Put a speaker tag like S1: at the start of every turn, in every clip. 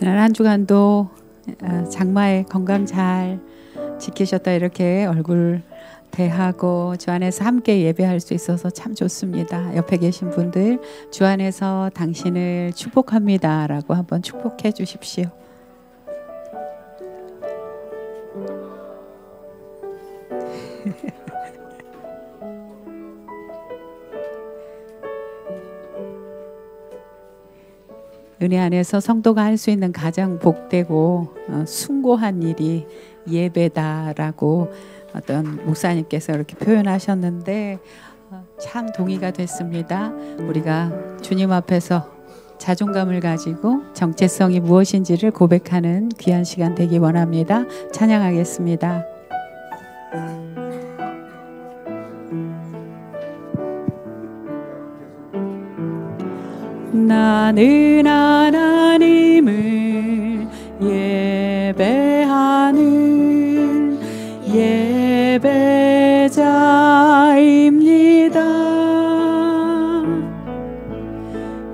S1: 지난 한 주간도 장마에 건강 잘 지키셨다 이렇게 얼굴 대하고 주 안에서 함께 예배할 수 있어서 참 좋습니다. 옆에 계신 분들 주 안에서 당신을 축복합니다 라고 한번 축복해 주십시오. 은혜 안에서 성도가 할 수 있는 가장 복되고 숭고한 일이 예배다라고 어떤 목사님께서 이렇게 표현하셨는데 참 동의가 됐습니다. 우리가 주님 앞에서 자존감을 가지고 정체성이 무엇인지를 고백하는 귀한 시간 되기 원합니다. 찬양하겠습니다. 나는 하나님을 예배하는 예배자입니다.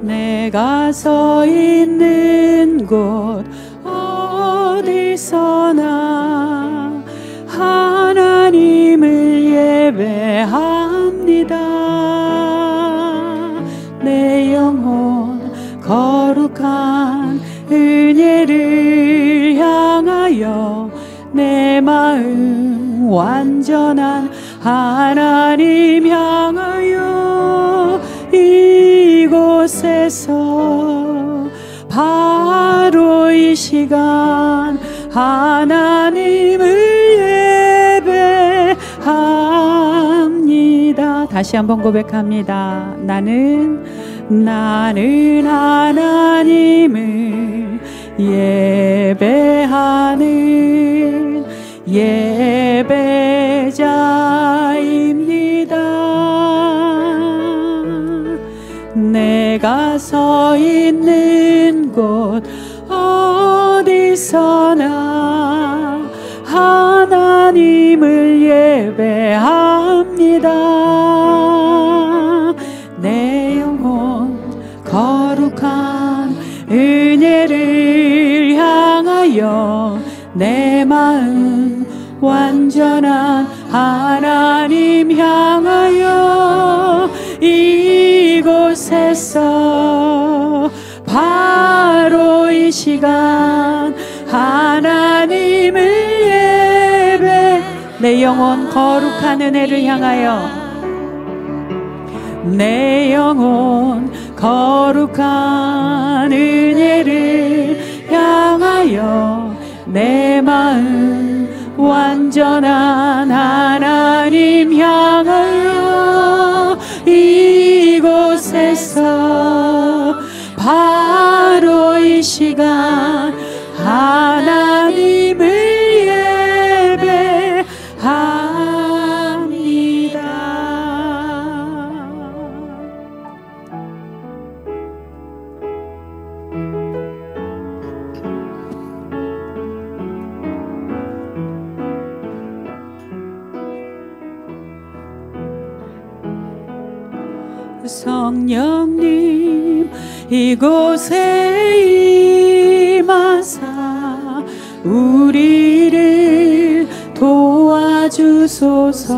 S1: 내가 서 있는 곳 어디서나 하나님을 예배합니다. 내 영혼 거룩한 은혜를 향하여 내 마음 완전한 하나님 향하여 이곳에서 바로 이 시간 하나님을 예배합니다. 다시 한번 고백합니다. 나는 하나님을 예배하는 예배자입니다. 내가 서 있는 곳 어디서나 하나님을 예배합니다. 내 영혼 거룩한 은혜를 향하여 내 마음 완전한 하나님 향하여 이곳에서 바로 이 시간 하나님을 예배 내 영혼 거룩한 은혜를 향하여 내 영혼 거룩한 은혜를 향하여 내 마음 완전한 하나님 향하여 이곳에서 바로 이 시간 하나님을 성령님 이곳에 임하사 우리를 도와주소서.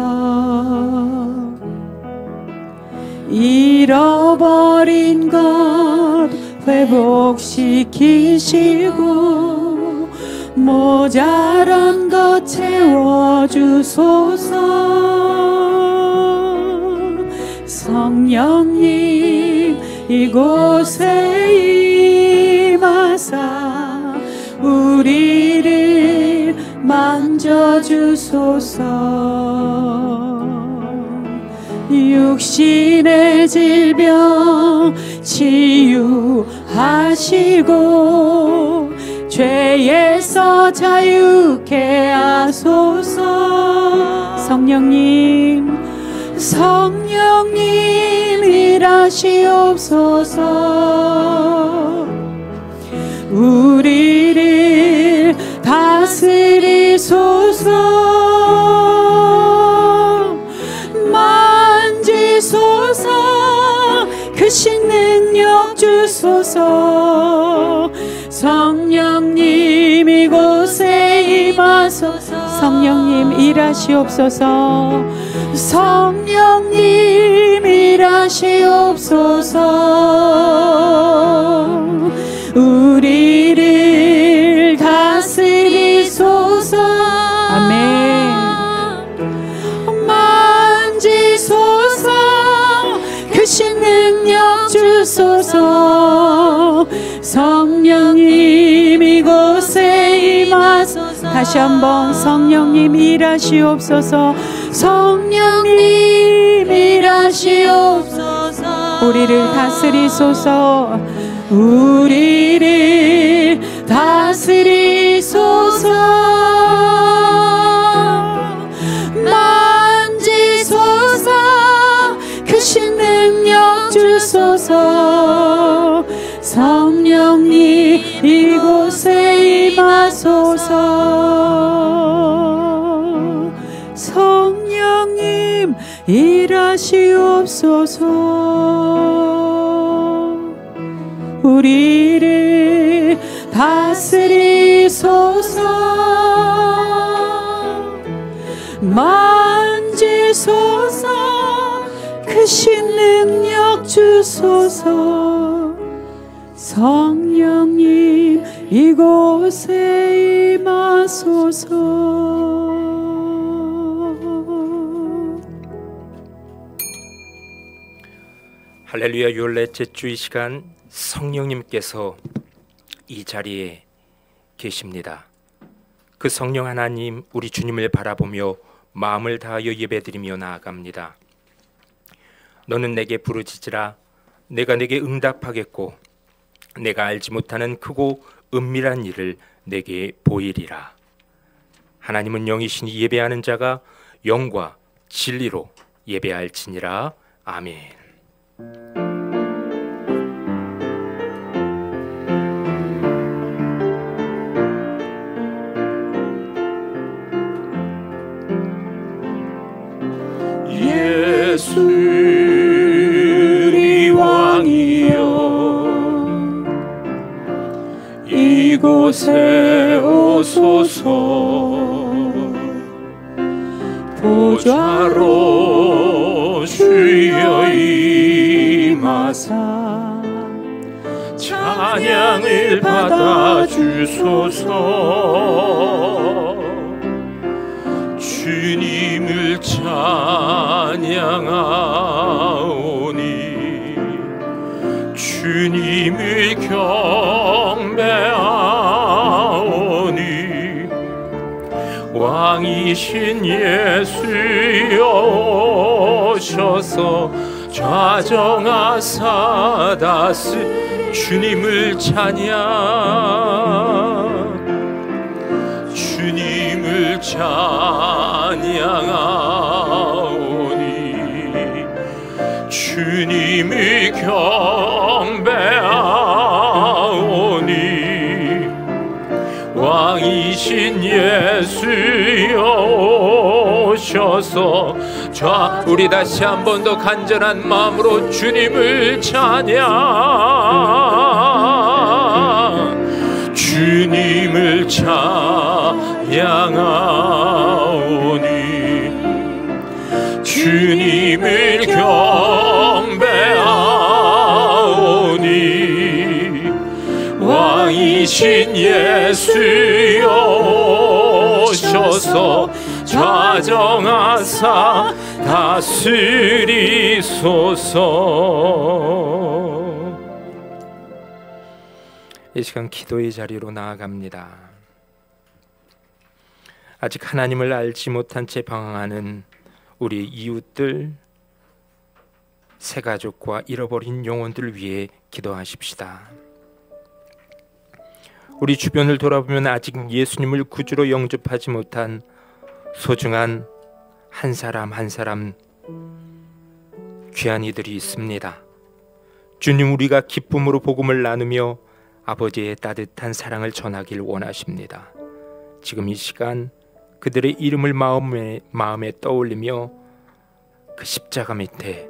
S1: 잃어버린 것 회복시키시고 모자란 것 채워주소서. 성령님 이곳에 임하사 우리를 만져주소서. 육신의 질병 치유하시고 죄에서 자유케 하소서. 성령님 일하시옵소서. 우리를 다스리소서. 만지소서. 그 씻는 능력 주소서. 성령님 이곳에 임하소서. 성령님 일하시옵소서. 성령님 일하시옵소서. 우리를 다스리소서. 아멘. 만지소서. 크신 능력 주소서. 성령님 이곳에 임하소서. 다시 한번 성령님 일하시옵소서. 성령님 일하시옵소서. 우리를 다스리소서. 우리를 다스리소서. 만지소서. 크신 능력 주소서. 성령님 이곳에 임하소서. 성령님 일하시옵소서. 우리를 다스리소서. 만지소서. 크신 능력 주소서. 성령님 이곳에 임하소서.
S2: 할렐루야. 14째 주 이 시간 성령님께서 이 자리에 계십니다. 그 성령 하나님, 우리 주님을 바라보며 마음을 다하여 예배드리며 나아갑니다. 너는 내게 부르짖으라. 내가 내게 응답하겠고 내가 알지 못하는 크고 은밀한 일을 내게 보이리라. 하나님은 영이시니 예배하는 자가 영과 진리로 예배할지니라. 아멘.
S3: 예수 우리 왕이여 이곳에 오소서. 보좌로 주여 임하사 찬양을 받아 주소서. 주님을 찬양하오니 주님을 경배하오니 왕이신 예수여 오셔서 좌정하사 다스 주님을 찬양 주님을 찬양하오니 주님을 경배하오니 왕이신 예수여 오셔서 우리 다시 한 번 더 간절한 마음으로 주님을 찬양 주님을 찬양하오니 주님을 경배하오니 왕이신 예수여 오셔서 좌정하사 다스리소서.
S2: 이 시간 기도의 자리로 나아갑니다. 아직 하나님을 알지 못한 채 방황하는 우리 이웃들, 새가족과 잃어버린 영혼들을 위해 기도하십시다. 우리 주변을 돌아보면 아직 예수님을 구주로 영접하지 못한 소중한 한 사람 한 사람 귀한 이들이 있습니다. 주님, 우리가 기쁨으로 복음을 나누며 아버지의 따뜻한 사랑을 전하길 원하십니다. 지금 이 시간 그들의 이름을 마음에 떠올리며 그 십자가 밑에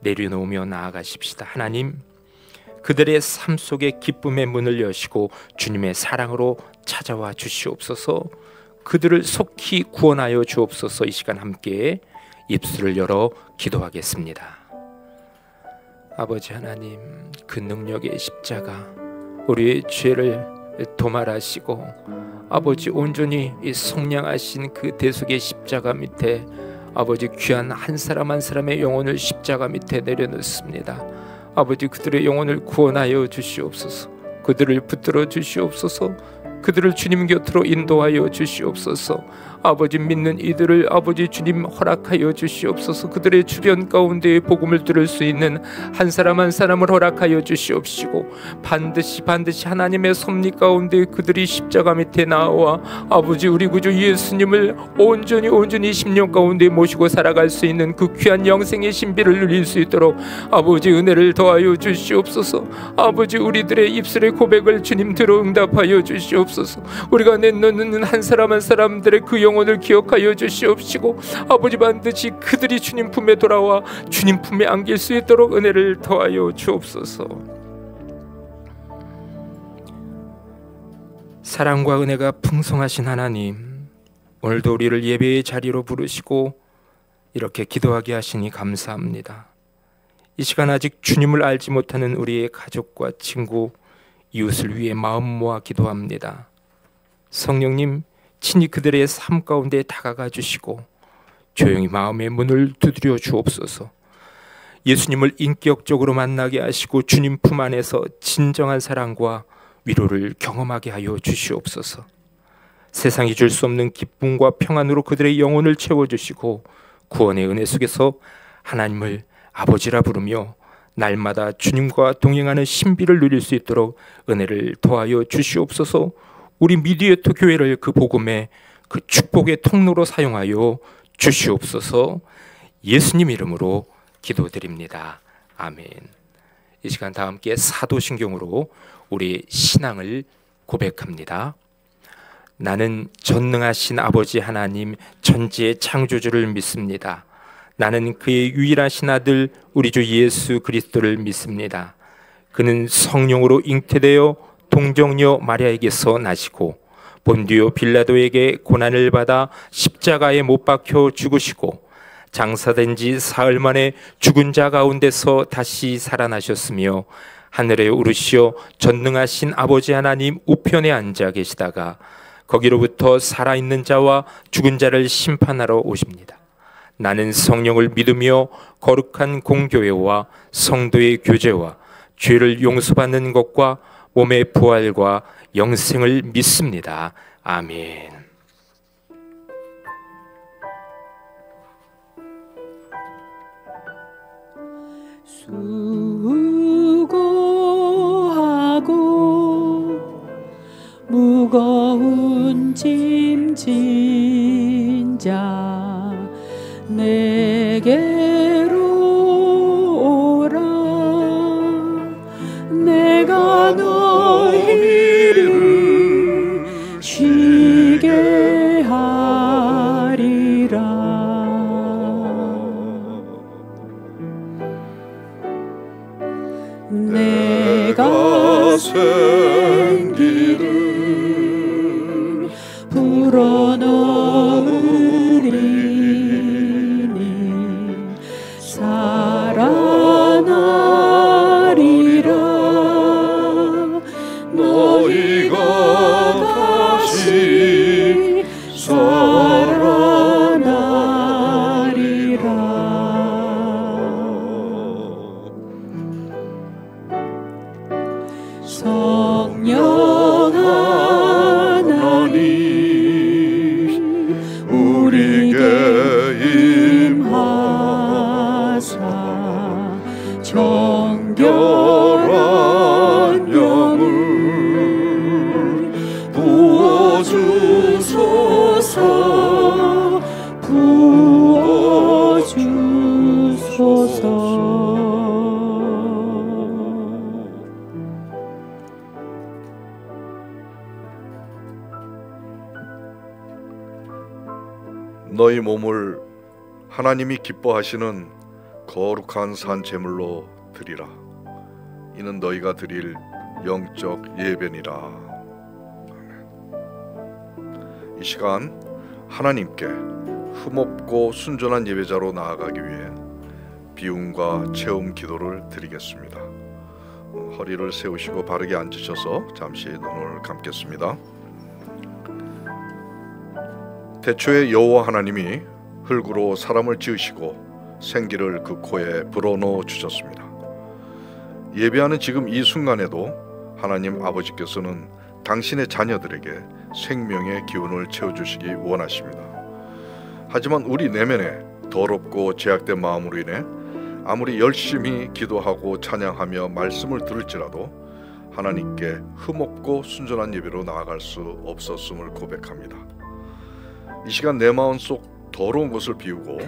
S2: 내려놓으며 나아가십시다. 하나님, 그들의 삶 속에 기쁨의 문을 여시고 주님의 사랑으로 찾아와 주시옵소서. 그들을 속히 구원하여 주옵소서. 이 시간 함께 입술을 열어 기도하겠습니다. 아버지 하나님, 그 능력의 십자가 우리의 죄를 도말하시고 아버지 온전히 속량하신 그 대속의 십자가 밑에 아버지 귀한 한 사람 한 사람의 영혼을 십자가 밑에 내려놓습니다. 아버지 그들의 영혼을 구원하여 주시옵소서. 그들을 붙들어 주시옵소서. 그들을 주님 곁으로 인도하여 주시옵소서. 아버지 믿는 이들을 아버지 주님 허락하여 주시옵소서. 그들의 주변 가운데 복음을 들을 수 있는 한 사람 한 사람을 허락하여 주시옵시고 반드시 하나님의 섭리 가운데 그들이 십자가 밑에 나와 아버지 우리 구주 예수님을 온전히 심령 가운데 모시고 살아갈 수 있는 그 귀한 영생의 신비를 누릴 수 있도록 아버지 은혜를 더하여 주시옵소서. 아버지 우리들의 입술의 고백을 주님 들어 응답하여 주시옵소서. 우리가 내놓는 한 사람 한 사람들의 그 영혼을 기억하여 주시옵시고 아버지 반드시 그들이 주님 품에 돌아와 주님 품에 안길 수 있도록 은혜를 더하여 주옵소서. 사랑과 은혜가 풍성하신 하나님, 오늘도 우리를 예배의 자리로 부르시고 이렇게 기도하게 하시니 감사합니다. 이 시간 아직 주님을 알지 못하는 우리의 가족과 친구, 이웃을 위해 마음 모아 기도합니다. 성령님 친히 그들의 삶 가운데 다가가 주시고 조용히 마음의 문을 두드려 주옵소서. 예수님을 인격적으로 만나게 하시고 주님 품 안에서 진정한 사랑과 위로를 경험하게 하여 주시옵소서. 세상이 줄 수 없는 기쁨과 평안으로 그들의 영혼을 채워주시고 구원의 은혜 속에서 하나님을 아버지라 부르며 날마다 주님과 동행하는 신비를 누릴 수 있도록 은혜를 더하여 주시옵소서. 우리 미디어토 교회를 그 복음의 그 축복의 통로로 사용하여 주시옵소서. 예수님 이름으로 기도드립니다. 아멘. 이 시간 다 함께 사도신경으로 우리 신앙을 고백합니다. 나는 전능하신 아버지 하나님 천지의 창조주를 믿습니다. 나는 그의 유일하신 아들 우리 주 예수 그리스도를 믿습니다. 그는 성령으로 잉태되어 동정녀 마리아에게서 나시고 본디오 빌라도에게 고난을 받아 십자가에 못 박혀 죽으시고 장사된 지 사흘 만에 죽은 자 가운데서 다시 살아나셨으며 하늘에 오르시어 전능하신 아버지 하나님 우편에 앉아 계시다가 거기로부터 살아있는 자와 죽은 자를 심판하러 오십니다. 나는 성령을 믿으며 거룩한 공교회와 성도의 교제와 죄를 용서받는 것과 몸의 부활과 영생을 믿습니다. 아멘.
S1: 수고하고 무거운 짐 진 자 내게로 오라. 내가 너희를 쉬게 하리라. 내가 생기를 불어넣으리니 살아나리라. 너희가 다시 살아나리라. 성령 하나님 우리에게 임하사 정결한 영을 부어주소서. 부어주소서.
S4: 너희 몸을 하나님이 기뻐하시는 거룩한 산 제물로 드리라. 이는 너희가 드릴 영적 예배니라. 아멘. 이 시간 하나님께 흠없고 순전한 예배자로 나아가기 위해 비움과 체험 기도를 드리겠습니다. 허리를 세우시고 바르게 앉으셔서 잠시 눈을 감겠습니다. 태초에 여호와 하나님이 흙으로 사람을 지으시고 생기를 그 코에 불어넣어 주셨습니다. 예배하는 지금 이 순간에도 하나님 아버지께서는 당신의 자녀들에게 생명의 기운을 채워주시기 원하십니다. 하지만 우리 내면에 더럽고 제약된 마음으로 인해 아무리 열심히 기도하고 찬양하며 말씀을 들을지라도 하나님께 흠없고 순전한 예배로 나아갈 수 없었음을 고백합니다. 이 시간 내 마음 속 더러운 것을 비우고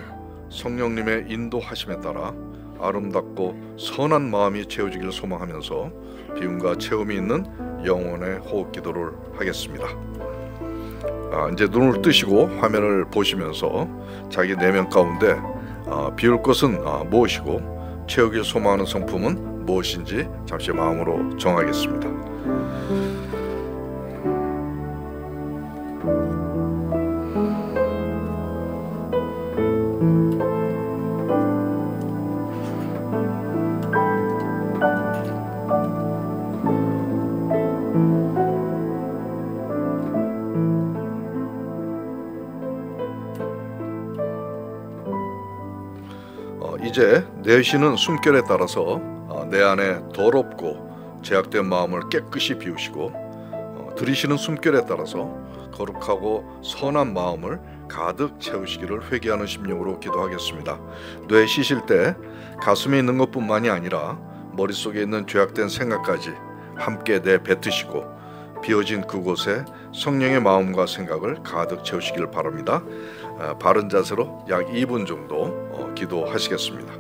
S4: 성령님의 인도하심에 따라 아름답고 선한 마음이 채워지기를 소망하면서 비움과 체험이 있는 영혼의 호흡 기도를 하겠습니다. 이제 눈을 뜨시고 화면을 보시면서 자기 내면 가운데 비울 것은 무엇이고 채우길 소망하는 성품은 무엇인지 잠시 마음으로 정하겠습니다. 이제 내쉬는 숨결에 따라서 내 안에 더럽고 제약된 마음을 깨끗이 비우시고 들이쉬는 숨결에 따라서 거룩하고 선한 마음을 가득 채우시기를 회개하는 심령으로 기도하겠습니다. 뇌 쉬실 때 가슴에 있는 것뿐만이 아니라 머릿속에 있는 죄악된 생각까지 함께 내뱉으시고 비어진 그곳에 성령의 마음과 생각을 가득 채우시기를 바랍니다. 바른 자세로 약 2분 정도 기도하시겠습니다.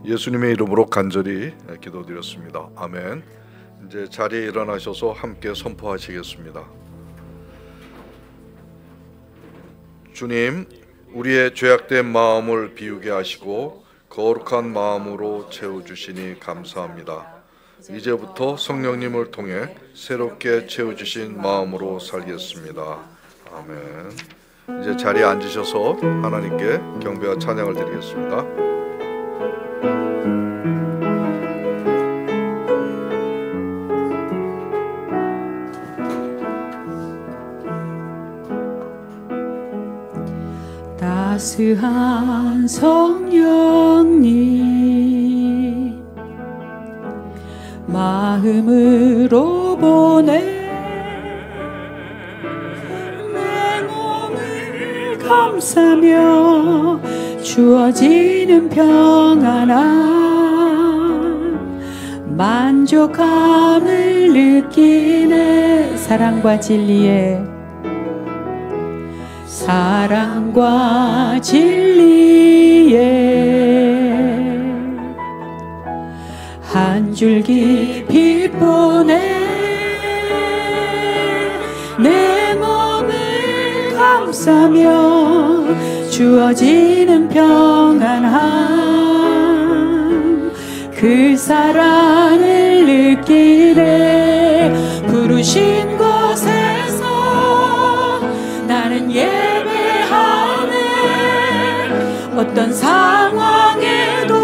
S4: 예수님의 이름으로 간절히 기도드렸습니다. 아멘. 이제 자리에 일어나셔서 함께 선포하시겠습니다. 주님, 우리의 죄악된 마음을 비우게 하시고 거룩한 마음으로 채워주시니 감사합니다. 이제부터 성령님을 통해 새롭게 채워주신 마음으로 살겠습니다. 아멘. 이제 자리에 앉으셔서 하나님께 경배와 찬양을 드리겠습니다.
S1: 따스한 성령님 마음으로 보내 감사며 주어지는 평안함 만족함을 느끼네. 사랑과 진리에 한 줄기 빛 보내 내 몸을 감싸며 주어지는 평안함 그 사랑을 느끼네. 부르신 곳에서 나는 예배하네. 어떤 상황에도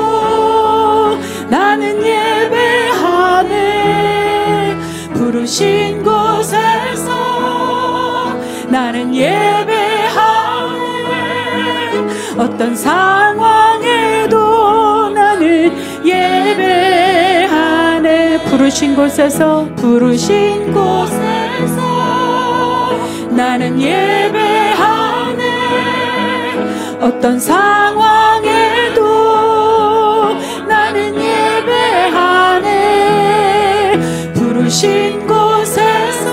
S1: 나는 예배하네. 부르신 곳에서 나는 예배하네. 어떤 상황에도 나는 예배하네. 부르신 곳에서 나는 예배하네. 어떤 상황에도 나는 예배하네. 부르신 곳에서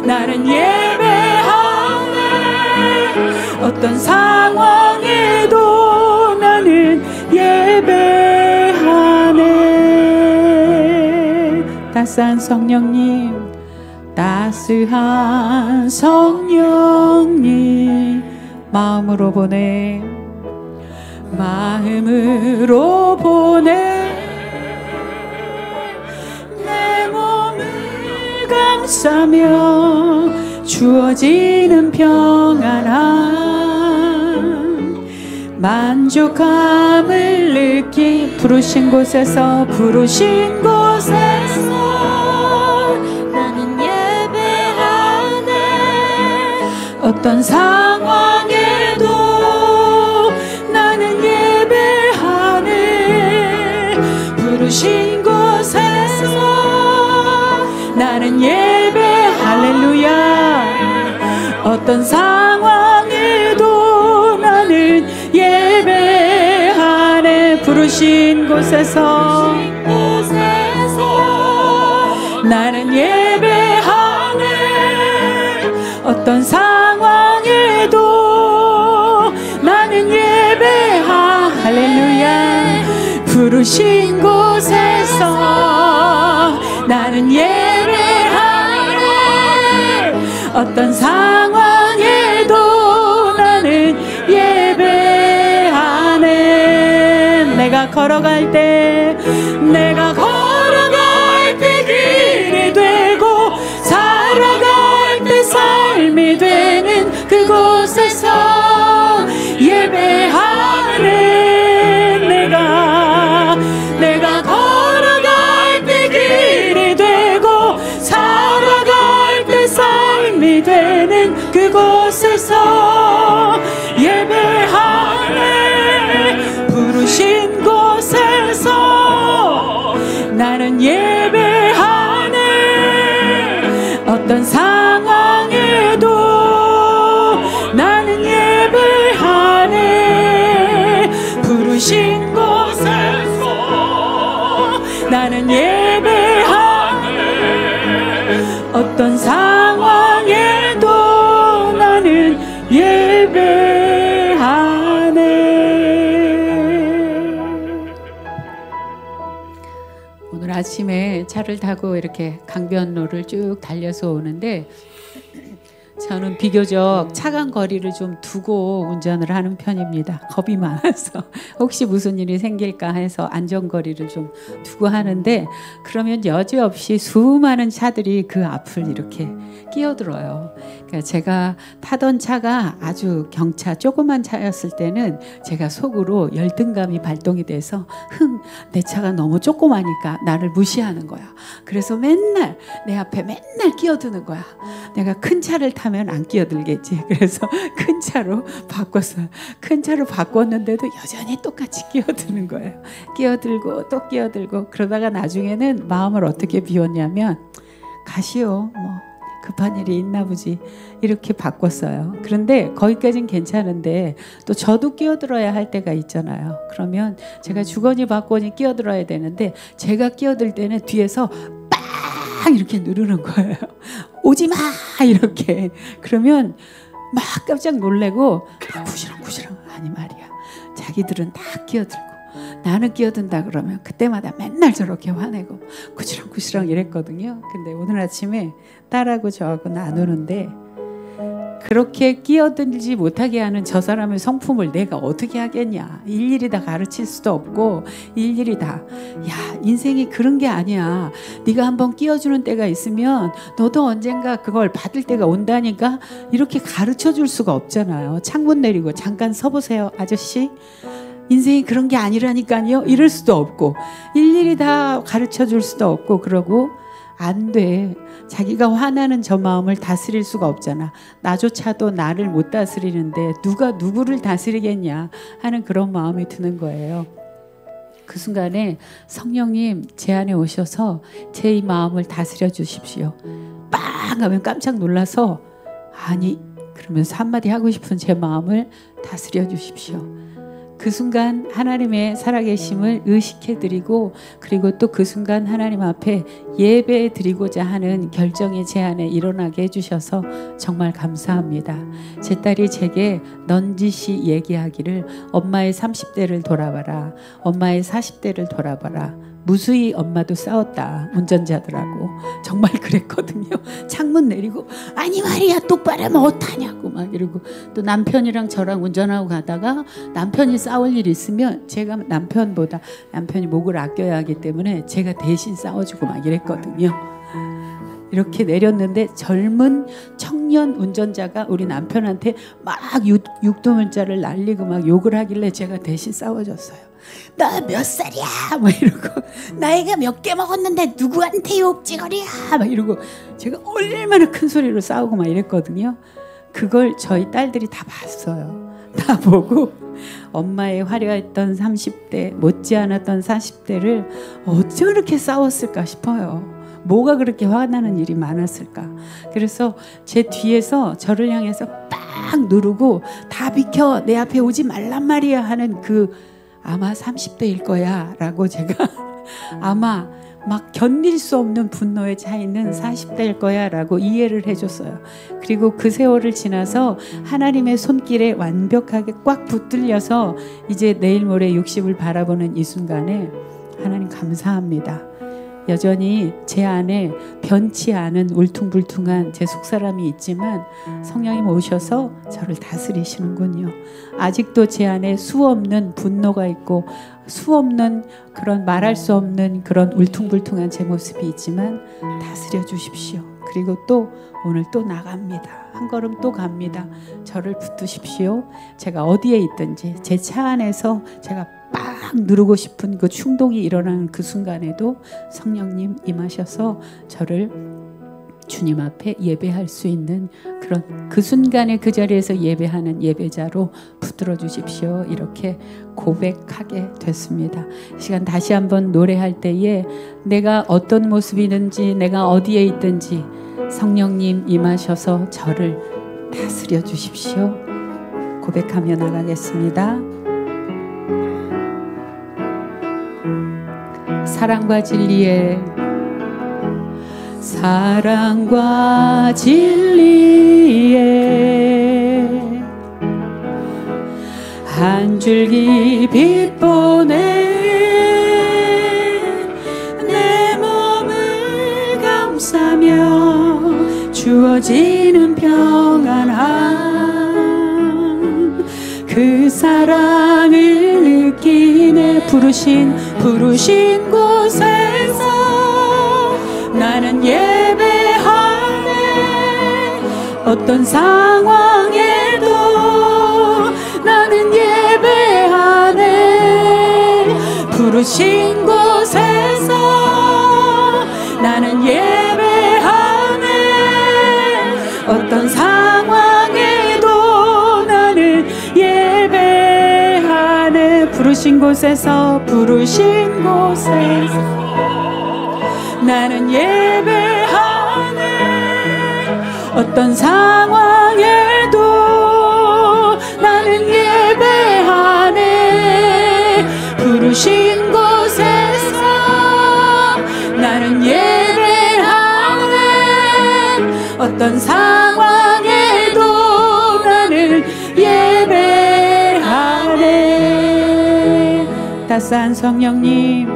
S1: 나는 예배하네. 어떤 상황에도 나는 예배하네. 따스한 성령님, 따스한 성령님, 마음으로 보내 내 몸을 감싸며 주어지는 평안함 만족함을 느끼. 부르신 곳에서 나는 예배하네. 어떤 상황에도 나는 예배하네. 부르신 곳에서 나는 할렐루야. 어떤 상황에도 나는 예배하네. 부르신 곳에서 나는 예배하네. 어떤 상황에도 나는 할렐루야. 부르신 곳에서 나는 예배하네. 어떤 상황에도 나는 예배하네. 내가 걸어갈 때 길이 되고 살아갈 때 삶이 되는 그곳에서 예배하네. 내가 걸어갈 때 길이 되고 살아갈 때 삶이 되는 그곳에서 예배하네. 부르신 곳에서 나는 예배하네. 어떤 상황에도 나는 예배하네. 부르신 곳에서 나는 예배하네. 어떤 상황에도 나는 예배하네. 오늘 아침에 차를 타고 이렇게 강변로를 쭉 달려서 오는데 저는 비교적 차간 거리를 좀 두고 운전을 하는 편입니다. 겁이 많아서 혹시 무슨 일이 생길까 해서 안전거리를 좀 두고 하는데 그러면 여지없이 수많은 차들이 그 앞을 이렇게 끼어들어요. 그러니까 제가 타던 차가 아주 경차 조그만 차였을 때는 제가 속으로 열등감이 발동이 돼서 내 차가 너무 조그마니까 나를 무시하는 거야. 그래서 맨날 내 앞에 맨날 끼어드는 거야. 내가 큰 차를 타면 안 끼어들겠지. 그래서 큰 차로 바꿨어요. 큰 차로 바꿨는데도 여전히 똑같이 끼어드는 거예요. 끼어들고 또 끼어들고 그러다가 나중에는 마음을 어떻게 비웠냐면 가시오. 급한 일이 있나 보지 이렇게 바꿨어요. 그런데 거기까지는 괜찮은데 또 저도 끼어들어야 할 때가 있잖아요. 그러면 제가 주거니 받거니 끼어들어야 되는데 제가 끼어들 때는 뒤에서 빵 이렇게 누르는 거예요. 오지마 이렇게. 그러면 막 깜짝 놀래고 구시렁구시렁 아니 말이야. 자기들은 다 끼어들고 나는 끼어든다 그러면 그때마다 맨날 저렇게 화내고 구시렁구시렁 이랬거든요. 근데 오늘 아침에 딸하고 저하고 나누는데 그렇게 끼어들지 못하게 하는 저 사람의 성품을 내가 어떻게 하겠냐. 일일이 다 가르칠 수도 없고 일일이 다 야 인생이 그런 게 아니야. 네가 한번 끼워주는 때가 있으면 너도 언젠가 그걸 받을 때가 온다니까 이렇게 가르쳐 줄 수가 없잖아요. 창문 내리고 잠깐 서보세요 아저씨. 인생이 그런 게 아니라니까요. 이럴 수도 없고 일일이 다 가르쳐 줄 수도 없고 그러고 안 돼. 자기가 화나는 저 마음을 다스릴 수가 없잖아. 나조차도 나를 못 다스리는데 누가 누구를 다스리겠냐 하는 그런 마음이 드는 거예요. 그 순간에 성령님 제 안에 오셔서 제 이 마음을 다스려 주십시오. 빵 하면 깜짝 놀라서 아니 그러면서 한마디 하고 싶은 제 마음을 다스려 주십시오. 그 순간 하나님의 살아계심을 의식해드리고 그리고 또 그 순간 하나님 앞에 예배드리고자 하는 결정이 제 안에 일어나게 해주셔서 정말 감사합니다. 제 딸이 제게 넌지시 얘기하기를 엄마의 30대를 돌아봐라. 엄마의 40대를 돌아봐라. 무수히 엄마도 싸웠다. 운전자들하고. 정말 그랬거든요. 창문 내리고 아니 말이야 똑바로 하면 어떡하냐고 막 이러고 또 남편이랑 저랑 운전하고 가다가 남편이 싸울 일 있으면 제가 남편보다 남편이 목을 아껴야 하기 때문에 제가 대신 싸워주고 막 이랬거든요. 이렇게 내렸는데 젊은 청년 운전자가 우리 남편한테 막 육두문자를 날리고 막 욕을 하길래 제가 대신 싸워줬어요. 나 몇 살이야? 막 이러고 나이가 몇 개 먹었는데 누구한테 욕지거리야? 막 이러고 제가 얼마나 큰 소리로 싸우고 막 이랬거든요. 그걸 저희 딸들이 다 봤어요. 다 보고 엄마의 화려했던 30대 못지않았던 40대를 어쩜 이렇게 싸웠을까 싶어요. 뭐가 그렇게 화나는 일이 많았을까. 그래서 제 뒤에서 저를 향해서 빡 누르고 다 비켜 내 앞에 오지 말란 말이야 하는 그 아마 30대일 거야 라고 제가 아마 막 견딜 수 없는 분노에 차 있는 40대일 거야 라고 이해를 해줬어요. 그리고 그 세월을 지나서 하나님의 손길에 완벽하게 꽉 붙들려서 이제 내일 모레 60을 바라보는 이 순간에 하나님 감사합니다. 여전히 제 안에 변치 않은 울퉁불퉁한 제 속사람이 있지만 성령님 오셔서 저를 다스리시는군요. 아직도 제 안에 수없는 분노가 있고 수없는 그런 말할 수 없는 그런 울퉁불퉁한 제 모습이 있지만 다스려 주십시오. 그리고 또 오늘 또 나갑니다. 한 걸음 또 갑니다. 저를 붙드십시오. 제가 어디에 있든지 제 차 안에서 제가 빡 누르고 싶은 그 충동이 일어나는 그 순간에도 성령님 임하셔서 저를 주님 앞에 예배할 수 있는 그런 그 순간에 그 자리에서 예배하는 예배자로 붙들어 주십시오. 이렇게 고백하게 됐습니다. 이 시간 다시 한번 노래할 때에 내가 어떤 모습이든지 내가 어디에 있든지 성령님 임하셔서 저를 다스려 주십시오. 고백하며 나가겠습니다. 사랑과 진리에 사랑과 진리에 한 줄기 빛 보내 내 몸을 감싸며 주어지는 평안함 그 사랑을 느끼네 부르신 곳에서 나는 예배하네 어떤 상황에도 나는 예배하네 부르신 곳에서 나는 예배하네 어떤 상황에도 나는 예배하네 부르신 곳에서 나는 예배하네 어떤 상황에도 나는 예배하네. 부르신 곳에서 나는 예배하네. 어떤 상황에도 나는 예배하네. 따스한 성령님,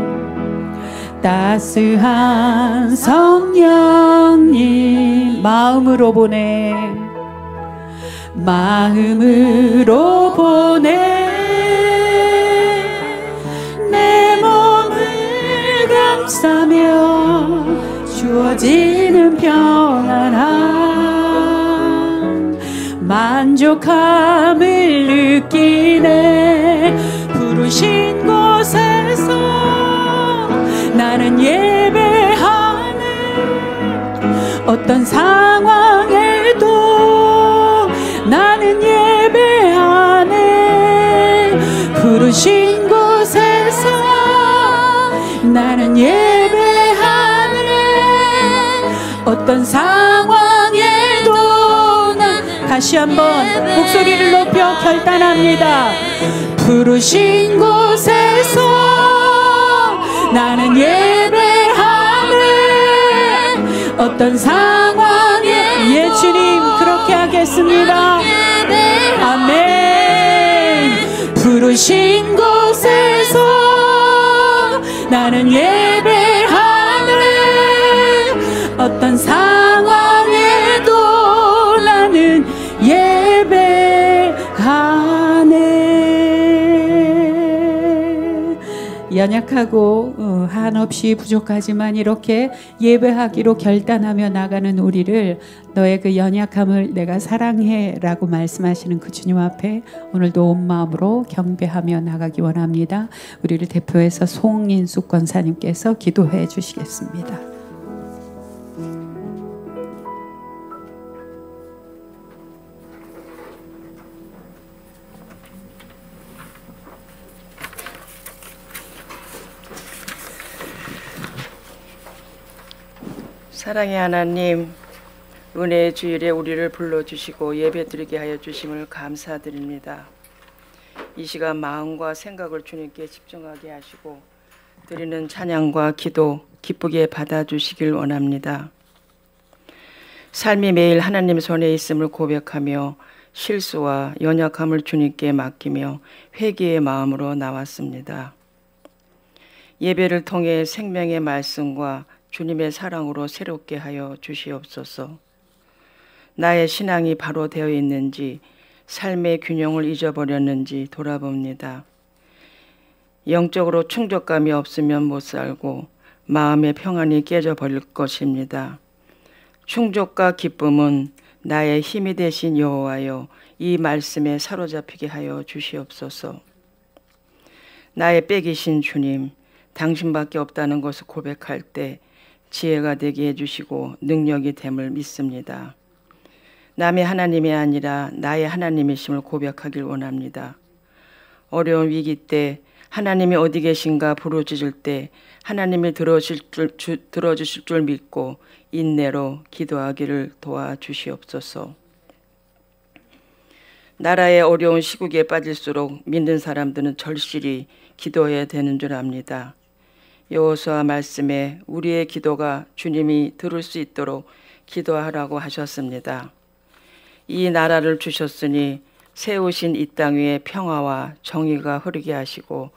S1: 따스한 성령님, 마음으로 보내, 마음으로 보내. 내 몸을 감싸며 주어지는 평안함, 만족함을 느끼네. 부르신 곳에서 나는 예배하네. 어떤 상황에도 나는 예배하네. 부르신 곳에서 나는 예배하네. 어떤 상황에도 난 다시 한번 목소리를 높여 결단합니다. 부르신 곳에서 나는 예배하네. 어떤 상황에, 예 주님, 그렇게 하겠습니다. 아멘. 부르신 곳에서 나는 예배하네. 어떤 상황에도 나는 예배하네. 연약하고 한없이 부족하지만 이렇게 예배하기로 결단하며 나가는 우리를, 너의 그 연약함을 내가 사랑해 라고 말씀하시는 그 주님 앞에 오늘도 온 마음으로 경배하며 나가기 원합니다. 우리를 대표해서 송인숙 권사님께서 기도해 주시겠습니다.
S5: 사랑의 하나님, 은혜의 주일에 우리를 불러주시고 예배드리게 하여 주심을 감사드립니다. 이 시간 마음과 생각을 주님께 집중하게 하시고 드리는 찬양과 기도 기쁘게 받아주시길 원합니다. 삶이 매일 하나님 손에 있음을 고백하며 실수와 연약함을 주님께 맡기며 회개의 마음으로 나왔습니다. 예배를 통해 생명의 말씀과 주님의 사랑으로 새롭게 하여 주시옵소서. 나의 신앙이 바로 되어 있는지, 삶의 균형을 잊어버렸는지 돌아봅니다. 영적으로 충족감이 없으면 못 살고 마음의 평안이 깨져버릴 것입니다. 충족과 기쁨은 나의 힘이 되신 여호와여, 이 말씀에 사로잡히게 하여 주시옵소서. 나의 백이신 주님, 당신밖에 없다는 것을 고백할 때 지혜가 되게 해주시고 능력이 됨을 믿습니다. 남의 하나님이 아니라 나의 하나님이심을 고백하길 원합니다. 어려운 위기 때 하나님이 어디 계신가 부르짖을 때 하나님이 들어주실 줄 믿고 인내로 기도하기를 도와주시옵소서. 나라의 어려운 시국에 빠질수록 믿는 사람들은 절실히 기도해야 되는 줄 압니다. 여호수아 말씀에 우리의 기도가 주님이 들을 수 있도록 기도하라고 하셨습니다. 이 나라를 주셨으니 세우신 이 땅 위에 평화와 정의가 흐르게 하시고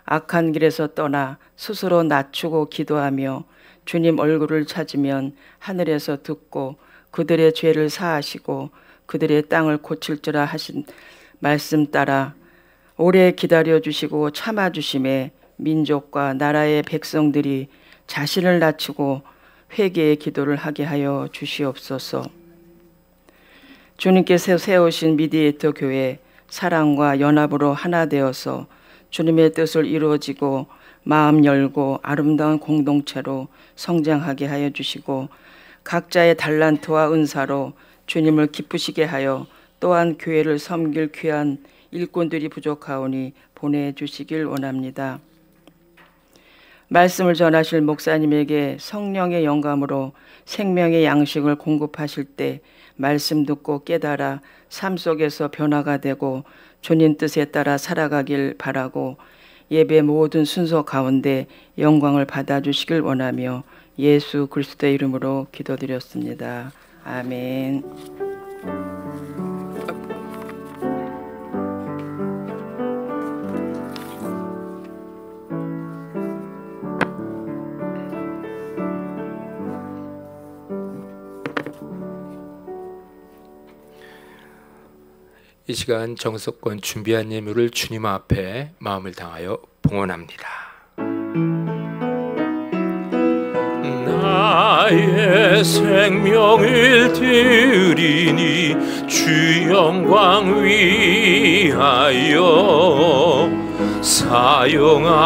S5: 악한 길에서 떠나 스스로 낮추고 기도하며 주님 얼굴을 찾으면 하늘에서 듣고 그들의 죄를 사하시고 그들의 땅을 고칠 줄라 하신 말씀 따라 오래 기다려주시고 참아주심에 민족과 나라의 백성들이 자신을 낮추고 회개의 기도를 하게 하여 주시옵소서. 주님께서 세우신 미디에이터 교회 사랑과 연합으로 하나 되어서 주님의 뜻을 이루어지고 마음 열고 아름다운 공동체로 성장하게 하여 주시고 각자의 달란트와 은사로 주님을 기쁘시게 하여 또한 교회를 섬길 귀한 일꾼들이 부족하오니 보내주시길 원합니다. 말씀을 전하실 목사님에게 성령의 영감으로 생명의 양식을 공급하실 때 말씀 듣고 깨달아 삶 속에서 변화가 되고 주님 뜻에 따라 살아가길 바라고 예배 모든 순서 가운데 영광을 받아주시길 원하며 예수 그리스도의 이름으로 기도드렸습니다. 아멘.
S2: 이 시간 정석권 준비한 예물을 주님 앞에 마음을 다하여 봉헌합니다.
S3: 나의 생명을 드리니 주 영광 위하여 사용하옵소서.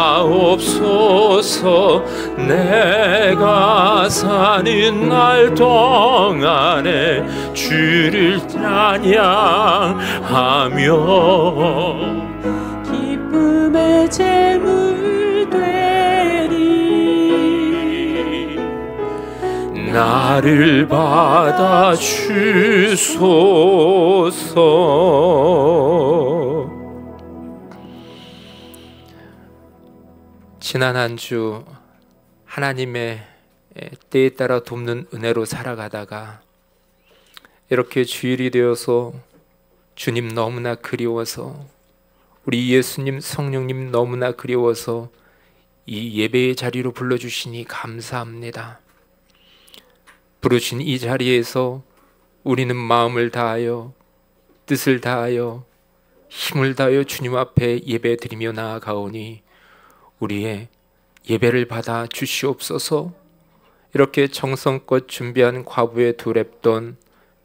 S3: 내가 사는 날 동안에 주를 찬양하며
S6: 기쁨의 제물 되리.
S3: 나를 받아 주소서.
S2: 지난 한 주 하나님의 때에 따라 돕는 은혜로 살아가다가 이렇게 주일이 되어서 주님 너무나 그리워서, 우리 예수님 성령님 너무나 그리워서 이 예배의 자리로 불러주시니 감사합니다. 부르신 이 자리에서 우리는 마음을 다하여 뜻을 다하여 힘을 다하여 주님 앞에 예배드리며 나아가오니 우리의 예배를 받아 주시옵소서. 이렇게 정성껏 준비한 과부의 두 랩돈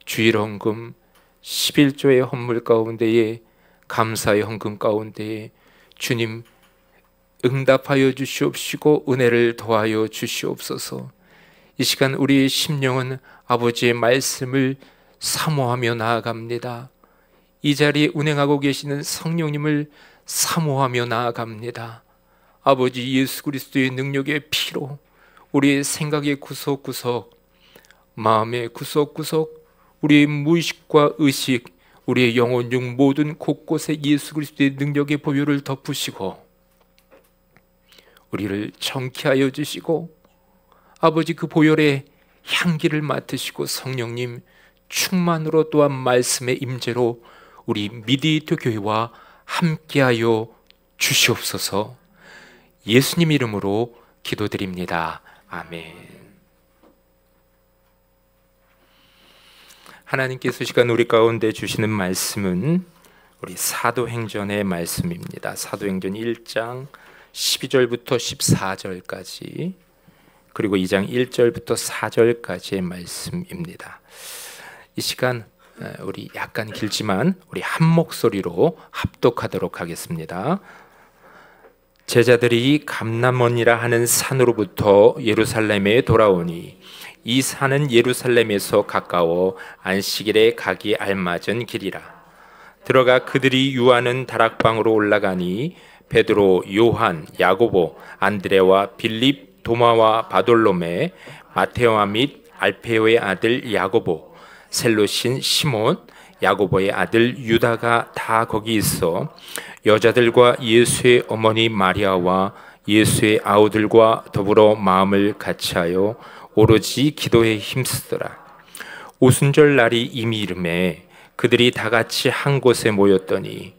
S2: 주일 헌금 11조의 헌물 가운데에 감사의 헌금 가운데에 주님 응답하여 주시옵시고 은혜를 더하여 주시옵소서. 이 시간 우리의 심령은 아버지의 말씀을 사모하며 나아갑니다. 이 자리에 운행하고 계시는 성령님을 사모하며 나아갑니다. 아버지 예수 그리스도의 능력의 피로 우리의 생각의 구석구석, 마음의 구석구석, 우리의 무의식과 의식, 우리의 영혼 중 모든 곳곳에 예수 그리스도의 능력의 보혈을 덮으시고 우리를 정케하여 주시고 아버지 그 보혈의 향기를 맡으시고 성령님 충만으로 또한 말씀의 임재로 우리 미디에이터 교회와 함께하여 주시옵소서. 예수님 이름으로 기도드립니다. 아멘. 하나님께서 시간 우리 가운데 주시는 말씀은 우리 사도행전의 말씀입니다. 사도행전 1장 12절부터 14절까지 그리고 2장 1절부터 4절까지의 말씀입니다. 이 시간 우리 약간 길지만 우리 한 목소리로 합독하도록 하겠습니다. 제자들이 감람원이라 하는 산으로부터 예루살렘에 돌아오니 이 산은 예루살렘에서 가까워 안식일에 가기 알맞은 길이라. 들어가 그들이 유하는 다락방으로 올라가니 베드로, 요한, 야고보, 안드레와 빌립, 도마와 바돌로메, 마테오와 및 알페오의 아들 야고보, 셀로신 시몬, 야고보의 아들 유다가 다 거기 있어 여자들과 예수의 어머니 마리아와 예수의 아우들과 더불어 마음을 같이하여 오로지 기도에 힘쓰더라. 오순절 날이 이미 이름에 그들이 다 같이 한 곳에 모였더니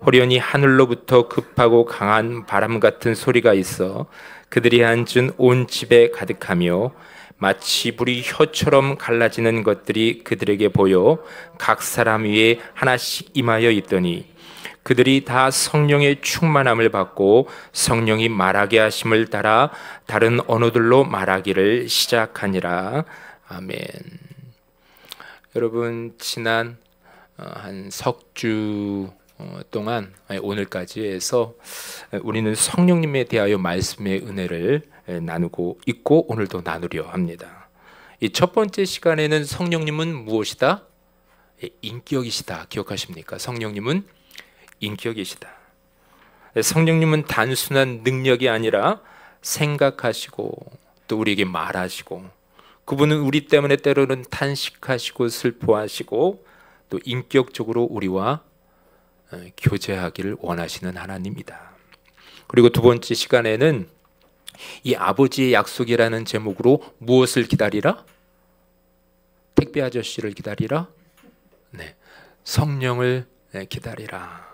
S2: 호련히 하늘로부터 급하고 강한 바람 같은 소리가 있어 그들이 앉은 온 집에 가득하며 마치 불이 혀처럼 갈라지는 것들이 그들에게 보여 각 사람 위에 하나씩 임하여 있더니 그들이 다 성령의 충만함을 받고 성령이 말하게 하심을 따라 다른 언어들로 말하기를 시작하니라. 아멘. 여러분 지난 한 석주 동안 오늘까지 해서 우리는 성령님에 대하여 말씀의 은혜를 나누고 있고 오늘도 나누려 합니다. 이 첫 번째 시간에는 성령님은 무엇이다? 인격이시다. 기억하십니까? 성령님은 인격이시다. 성령님은 단순한 능력이 아니라 생각하시고 또 우리에게 말하시고, 그분은 우리 때문에 때로는 탄식하시고 슬퍼하시고 또 인격적으로 우리와 교제하기를 원하시는 하나님이다. 그리고 두 번째 시간에는 이 아버지의 약속이라는 제목으로 무엇을 기다리라? 택배 아저씨를 기다리라? 네, 성령을 기다리라.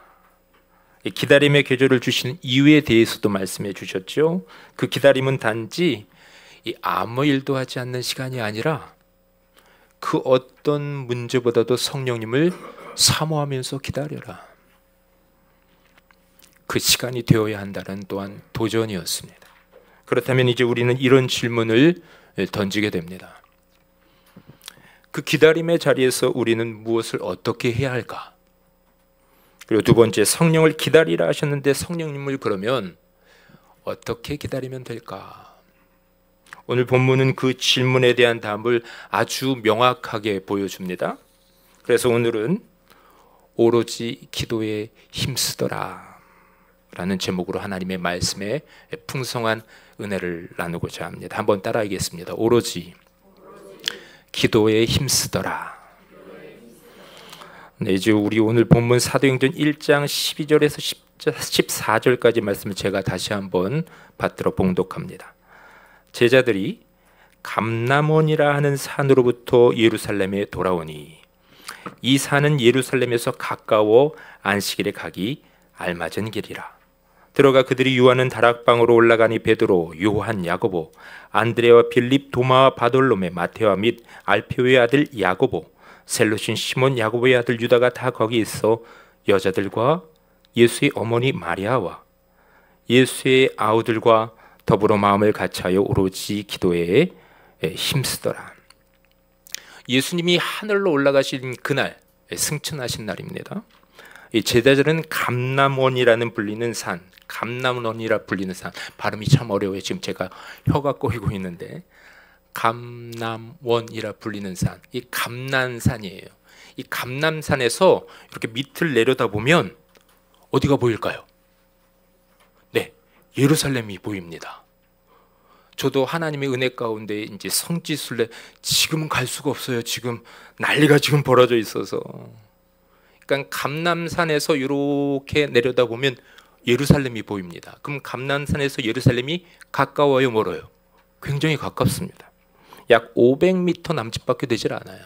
S2: 이 기다림의 계절을 주시는 이유에 대해서도 말씀해 주셨죠. 그 기다림은 단지 이 아무 일도 하지 않는 시간이 아니라 그 어떤 문제보다도 성령님을 사모하면서 기다려라. 그 시간이 되어야 한다는 또한 도전이었습니다. 그렇다면 이제 우리는 이런 질문을 던지게 됩니다. 그 기다림의 자리에서 우리는 무엇을 어떻게 해야 할까? 그리고 두 번째, 성령을 기다리라 하셨는데 성령님을 그러면 어떻게 기다리면 될까? 오늘 본문은 그 질문에 대한 답을 아주 명확하게 보여줍니다. 그래서 오늘은 오로지 기도에 힘쓰더라 라는 제목으로 하나님의 말씀에 풍성한 은혜를 나누고자 합니다. 한번 따라하겠습니다. 오로지 기도에 힘쓰더라. 네, 이제 우리 오늘 본문 사도행전 1장 12절에서 14절까지 말씀을 제가 다시 한번 받들어 봉독합니다. 제자들이 감람원이라 하는 산으로부터 예루살렘에 돌아오니 이 산은 예루살렘에서 가까워 안식일에 가기 알맞은 길이라. 들어가 그들이 유하는 다락방으로 올라가니 베드로, 요한, 야고보, 안드레와 빌립, 도마와 바돌로메, 마테와 및 알페오의 아들 야고보, 셀로신 시몬, 야고보의 아들 유다가 다 거기 있어 여자들과 예수의 어머니 마리아와 예수의 아우들과 더불어 마음을 같이하여 오로지 기도에 힘쓰더라. 예수님이 하늘로 올라가신 그날, 승천하신 날입니다. 이 제자들은 감람원이라는 불리는 산, 감람원이라 불리는 산, 발음이 참 어려워요. 지금 제가 혀가 꼬이고 있는데 감람원이라 불리는 산, 이 감난산이에요. 이 감남산에서 이렇게 밑을 내려다보면 어디가 보일까요? 네, 예루살렘이 보입니다. 저도 하나님의 은혜 가운데 이제 성지순례 지금은 갈 수가 없어요. 지금 난리가 지금 벌어져 있어서. 그러니까 감남산에서 이렇게 내려다보면 예루살렘이 보입니다. 그럼 감남산에서 예루살렘이 가까워요, 멀어요? 굉장히 가깝습니다. 약 500m 남짓밖에 되질 않아요.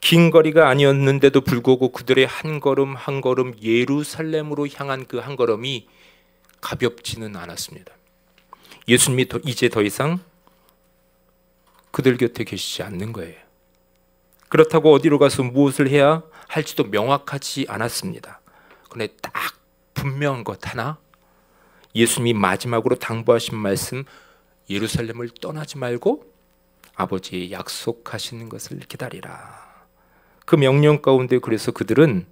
S2: 긴 거리가 아니었는데도 불구하고 그들의 한 걸음 한 걸음 예루살렘으로 향한 그 한 걸음이 가볍지는 않았습니다. 예수님이 이제 더 이상 그들 곁에 계시지 않는 거예요. 그렇다고 어디로 가서 무엇을 해야 할지도 명확하지 않았습니다. 그런데 딱 분명한 것 하나, 예수님이 마지막으로 당부하신 말씀, 예루살렘을 떠나지 말고 아버지의 약속하시는 것을 기다리라. 그 명령 가운데 그래서 그들은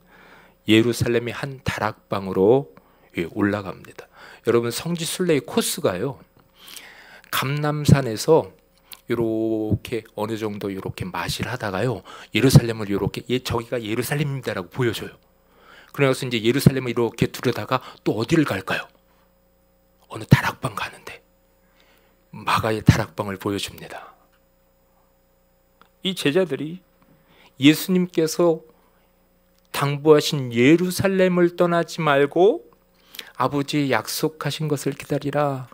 S2: 예루살렘의 한 다락방으로 올라갑니다. 여러분, 성지순례의 코스가요, 감람산에서 이렇게 어느 정도 이렇게 마실 하다가요, 예루살렘을 이렇게 저기가 예루살렘입니다라고 보여줘요. 그래서 이제 예루살렘을 이렇게 두려다가 또 어디를 갈까요? 어느 다락방 가는데 마가의 다락방을 보여줍니다. 이 제자들이 예수님께서 당부하신 예루살렘을 떠나지 말고 아버지의 약속하신 것을 기다리라.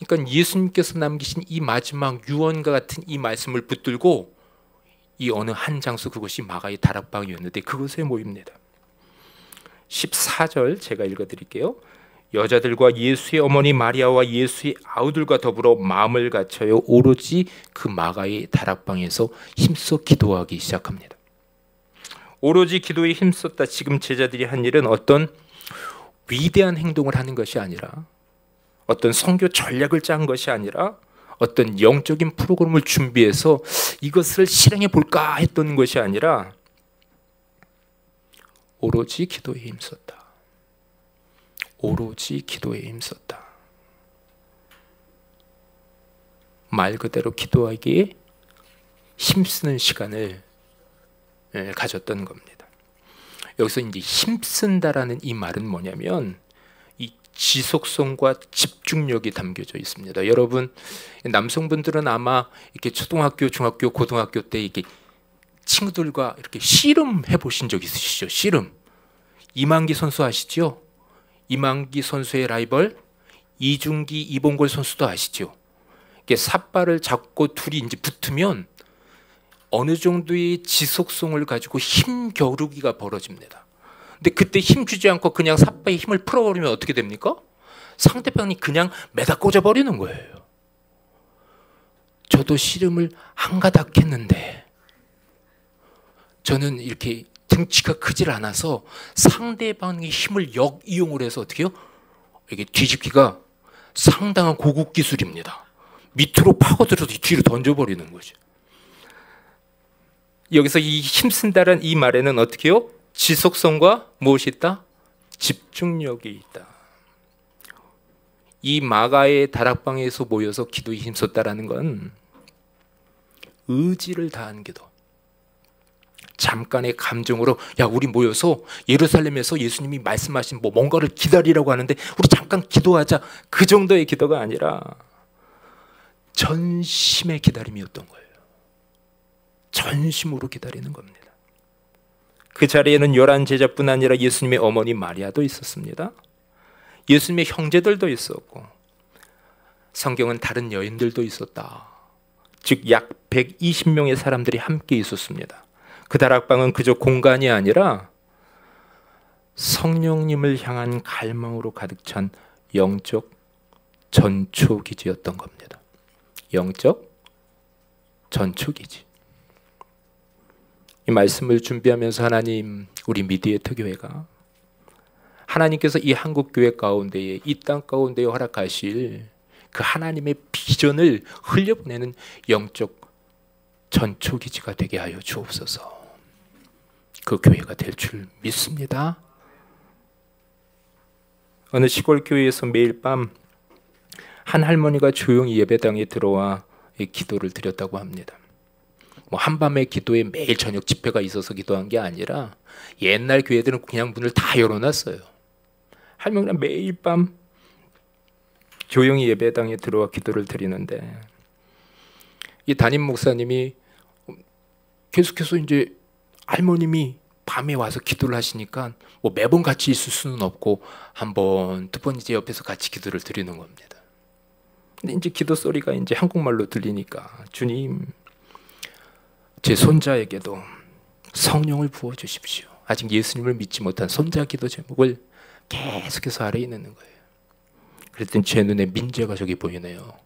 S2: 그러니까 예수님께서 남기신 이 마지막 유언과 같은 이 말씀을 붙들고 이 어느 한 장소, 그것이 마가의 다락방이었는데 그곳에 모입니다. 14절 제가 읽어드릴게요. 여자들과 예수의 어머니 마리아와 예수의 아우들과 더불어 마음을 갖춰요 오로지 그 마가의 다락방에서 힘써 기도하기 시작합니다. 오로지 기도에 힘썼다. 지금 제자들이 한 일은 어떤 위대한 행동을 하는 것이 아니라, 어떤 선교 전략을 짠 것이 아니라, 어떤 영적인 프로그램을 준비해서 이것을 실행해 볼까 했던 것이 아니라 오로지 기도에 힘썼다. 오로지 기도에 힘썼다. 말 그대로 기도하기에 힘쓰는 시간을 가졌던 겁니다. 여기서 이제 힘쓴다라는 이 말은 뭐냐면, 이 지속성과 집중력이 담겨져 있습니다. 여러분, 남성분들은 아마 이렇게 초등학교, 중학교, 고등학교 때 이렇게 친구들과 이렇게 씨름 해보신 적 있으시죠? 씨름. 이만기 선수 아시죠? 이만기 선수의 라이벌 이중기, 이봉걸 선수도 아시죠? 이렇게 삿발을 잡고 둘이 이제 붙으면 어느 정도의 지속성을 가지고 힘 겨루기가 벌어집니다. 근데 그때 힘 주지 않고 그냥 삿발에 힘을 풀어버리면 어떻게 됩니까? 상대방이 그냥 매다 꽂아버리는 거예요. 저도 씨름을 한 가닥 했는데 저는 이렇게 등치가 크질 않아서 상대방의 힘을 역이용을 해서 어떻게 해요? 이게 뒤집기가 상당한 고급 기술입니다. 밑으로 파고들어서 뒤로 던져버리는 거죠. 여기서 이 힘쓴다는 이 말에는 어떻게 해요? 지속성과 무엇이 있다? 집중력이 있다. 이 마가의 다락방에서 모여서 기도에 힘썼다라는 건 의지를 다한 기도. 잠깐의 감정으로 야 우리 모여서 예루살렘에서 예수님이 말씀하신 뭔가를 기다리라고 하는데 우리 잠깐 기도하자, 그 정도의 기도가 아니라 전심의 기다림이었던 거예요. 전심으로 기다리는 겁니다. 그 자리에는 11 제자뿐 아니라 예수님의 어머니 마리아도 있었습니다. 예수님의 형제들도 있었고 성경은 다른 여인들도 있었다. 즉 약 120명의 사람들이 함께 있었습니다. 그 다락방은 그저 공간이 아니라 성령님을 향한 갈망으로 가득 찬 영적 전초기지였던 겁니다. 영적 전초기지. 이 말씀을 준비하면서 하나님, 우리 미디에이터 교회가 하나님께서 이 한국교회 가운데에, 이 땅 가운데에 허락하실 그 하나님의 비전을 흘려보내는 영적 전초기지가 되게 하여 주옵소서. 그 교회가 될 줄 믿습니다. 어느 시골 교회에서 매일 밤 한 할머니가 조용히 예배당에 들어와 기도를 드렸다고 합니다. 한밤에 기도에 매일 저녁 집회가 있어서 기도한 게 아니라 옛날 교회들은 그냥 문을 다 열어놨어요. 할머니가 매일 밤 조용히 예배당에 들어와 기도를 드리는데 이 담임 목사님이 계속해서 이제 할머님이 밤에 와서 기도를 하시니까 매번 같이 있을 수는 없고 한 번, 두 번 이제 옆에서 같이 기도를 드리는 겁니다. 근데 이제 기도 소리가 이제 한국말로 들리니까 주님, 제 손자에게도 성령을 부어 주십시오. 아직 예수님을 믿지 못한 손자 기도 제목을 계속해서 아래에 넣는 거예요. 그랬더니 제 눈에 민재가 저기 보이네요.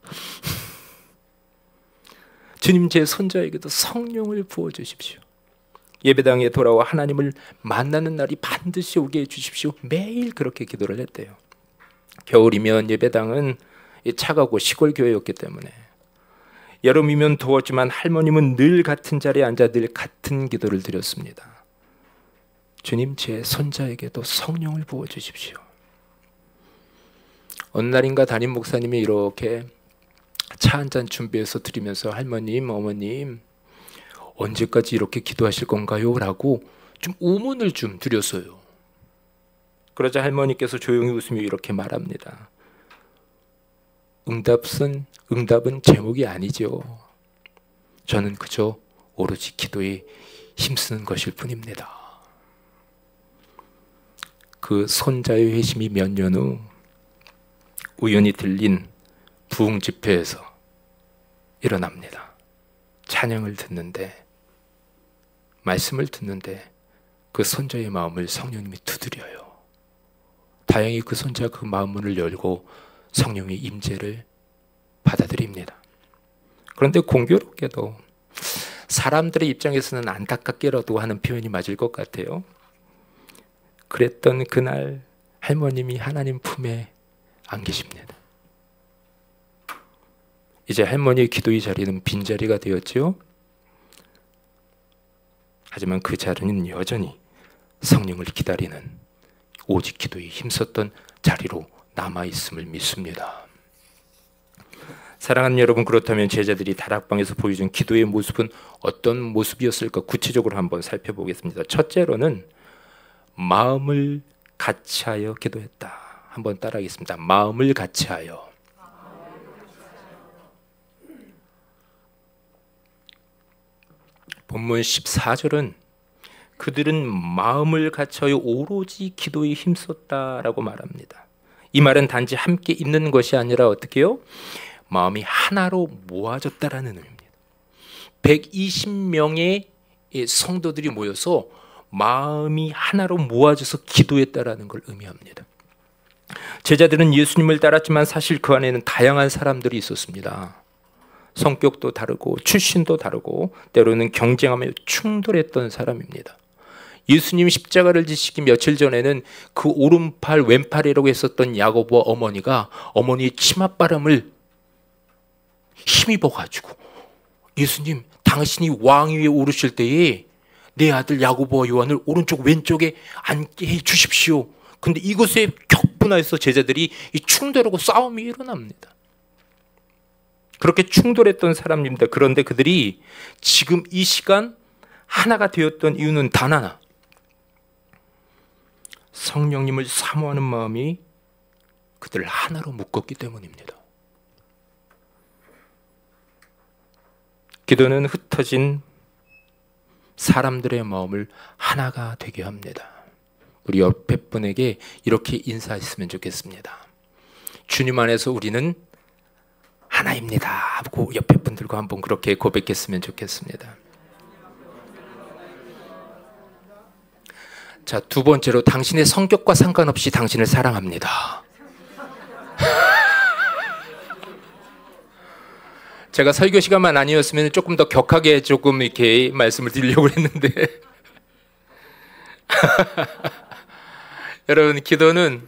S2: 주님, 제 손자에게도 성령을 부어 주십시오. 예배당에 돌아와 하나님을 만나는 날이 반드시 오게 해주십시오. 매일 그렇게 기도를 했대요. 겨울이면 예배당은 차가고 시골 교회였기 때문에, 여름이면 더웠지만 할머님은 늘 같은 자리에 앉아 늘 같은 기도를 드렸습니다. 주님, 제 손자에게도 성령을 부어 주십시오. 어느 날인가 담임 목사님이 이렇게 차 한 잔 준비해서 드리면서 할머님, 어머님 언제까지 이렇게 기도하실 건가요? 라고 좀 의문을 좀 드렸어요. 그러자 할머니께서 조용히 웃으며 이렇게 말합니다. 응답은 제목이 아니죠. 저는 그저 오로지 기도에 힘쓰는 것일 뿐입니다. 그 손자의 회심이 몇 년 후 우연히 들린 부흥 집회에서 일어납니다. 찬양을 듣는데, 말씀을 듣는데 그 손자의 마음을 성령님이 두드려요. 다행히 그 손자가 그 마음문을 열고 성령의 임재를 받아들입니다. 그런데 공교롭게도 사람들의 입장에서는 안타깝게라도 하는 표현이 맞을 것 같아요. 그랬던 그날 할머님이 하나님 품에 안 계십니다. 이제 할머니의 기도의 자리는 빈자리가 되었죠. 하지만 그 자리는 여전히 성령을 기다리는 오직 기도에 힘썼던 자리로 남아있음을 믿습니다. 사랑하는 여러분, 그렇다면 제자들이 다락방에서 보여준 기도의 모습은 어떤 모습이었을까 구체적으로 한번 살펴보겠습니다. 첫째로는 마음을 같이하여 기도했다. 한번 따라하겠습니다. 마음을 같이하여. 본문 14절은 그들은 마음을 같이하여 오로지 기도에 힘썼다라고 말합니다. 이 말은 단지 함께 있는 것이 아니라 어떻게 해요? 마음이 하나로 모아졌다라는 의미입니다. 120명의 성도들이 모여서 마음이 하나로 모아져서 기도했다라는 걸 의미합니다. 제자들은 예수님을 따랐지만 사실 그 안에는 다양한 사람들이 있었습니다. 성격도 다르고 출신도 다르고 때로는 경쟁하며 충돌했던 사람입니다. 예수님 십자가를 지시기 며칠 전에는 그 오른팔 왼팔이라고 했었던 야고보 어머니가 어머니의 치맛바람을 힘입어가지고 예수님 당신이 왕위에 오르실 때에 내 아들 야고보와 요한을 오른쪽 왼쪽에 앉게 해 주십시오. 근데 이것에 격분해서 제자들이 이 충돌하고 싸움이 일어납니다. 그렇게 충돌했던 사람입니다. 그런데 그들이 지금 이 시간 하나가 되었던 이유는 단 하나. 성령님을 사모하는 마음이 그들을 하나로 묶었기 때문입니다. 기도는 흩어진 사람들의 마음을 하나가 되게 합니다. 우리 옆에 분에게 이렇게 인사했으면 좋겠습니다. 주님 안에서 우리는 하나입니다 하고 옆에 분들과 한번 그렇게 고백했으면 좋겠습니다. 자, 두 번째로 당신의 성격과 상관없이 당신을 사랑합니다. 제가 설교 시간만 아니었으면 조금 더 격하게 조금 이렇게 말씀을 드리려고 했는데 여러분, 기도는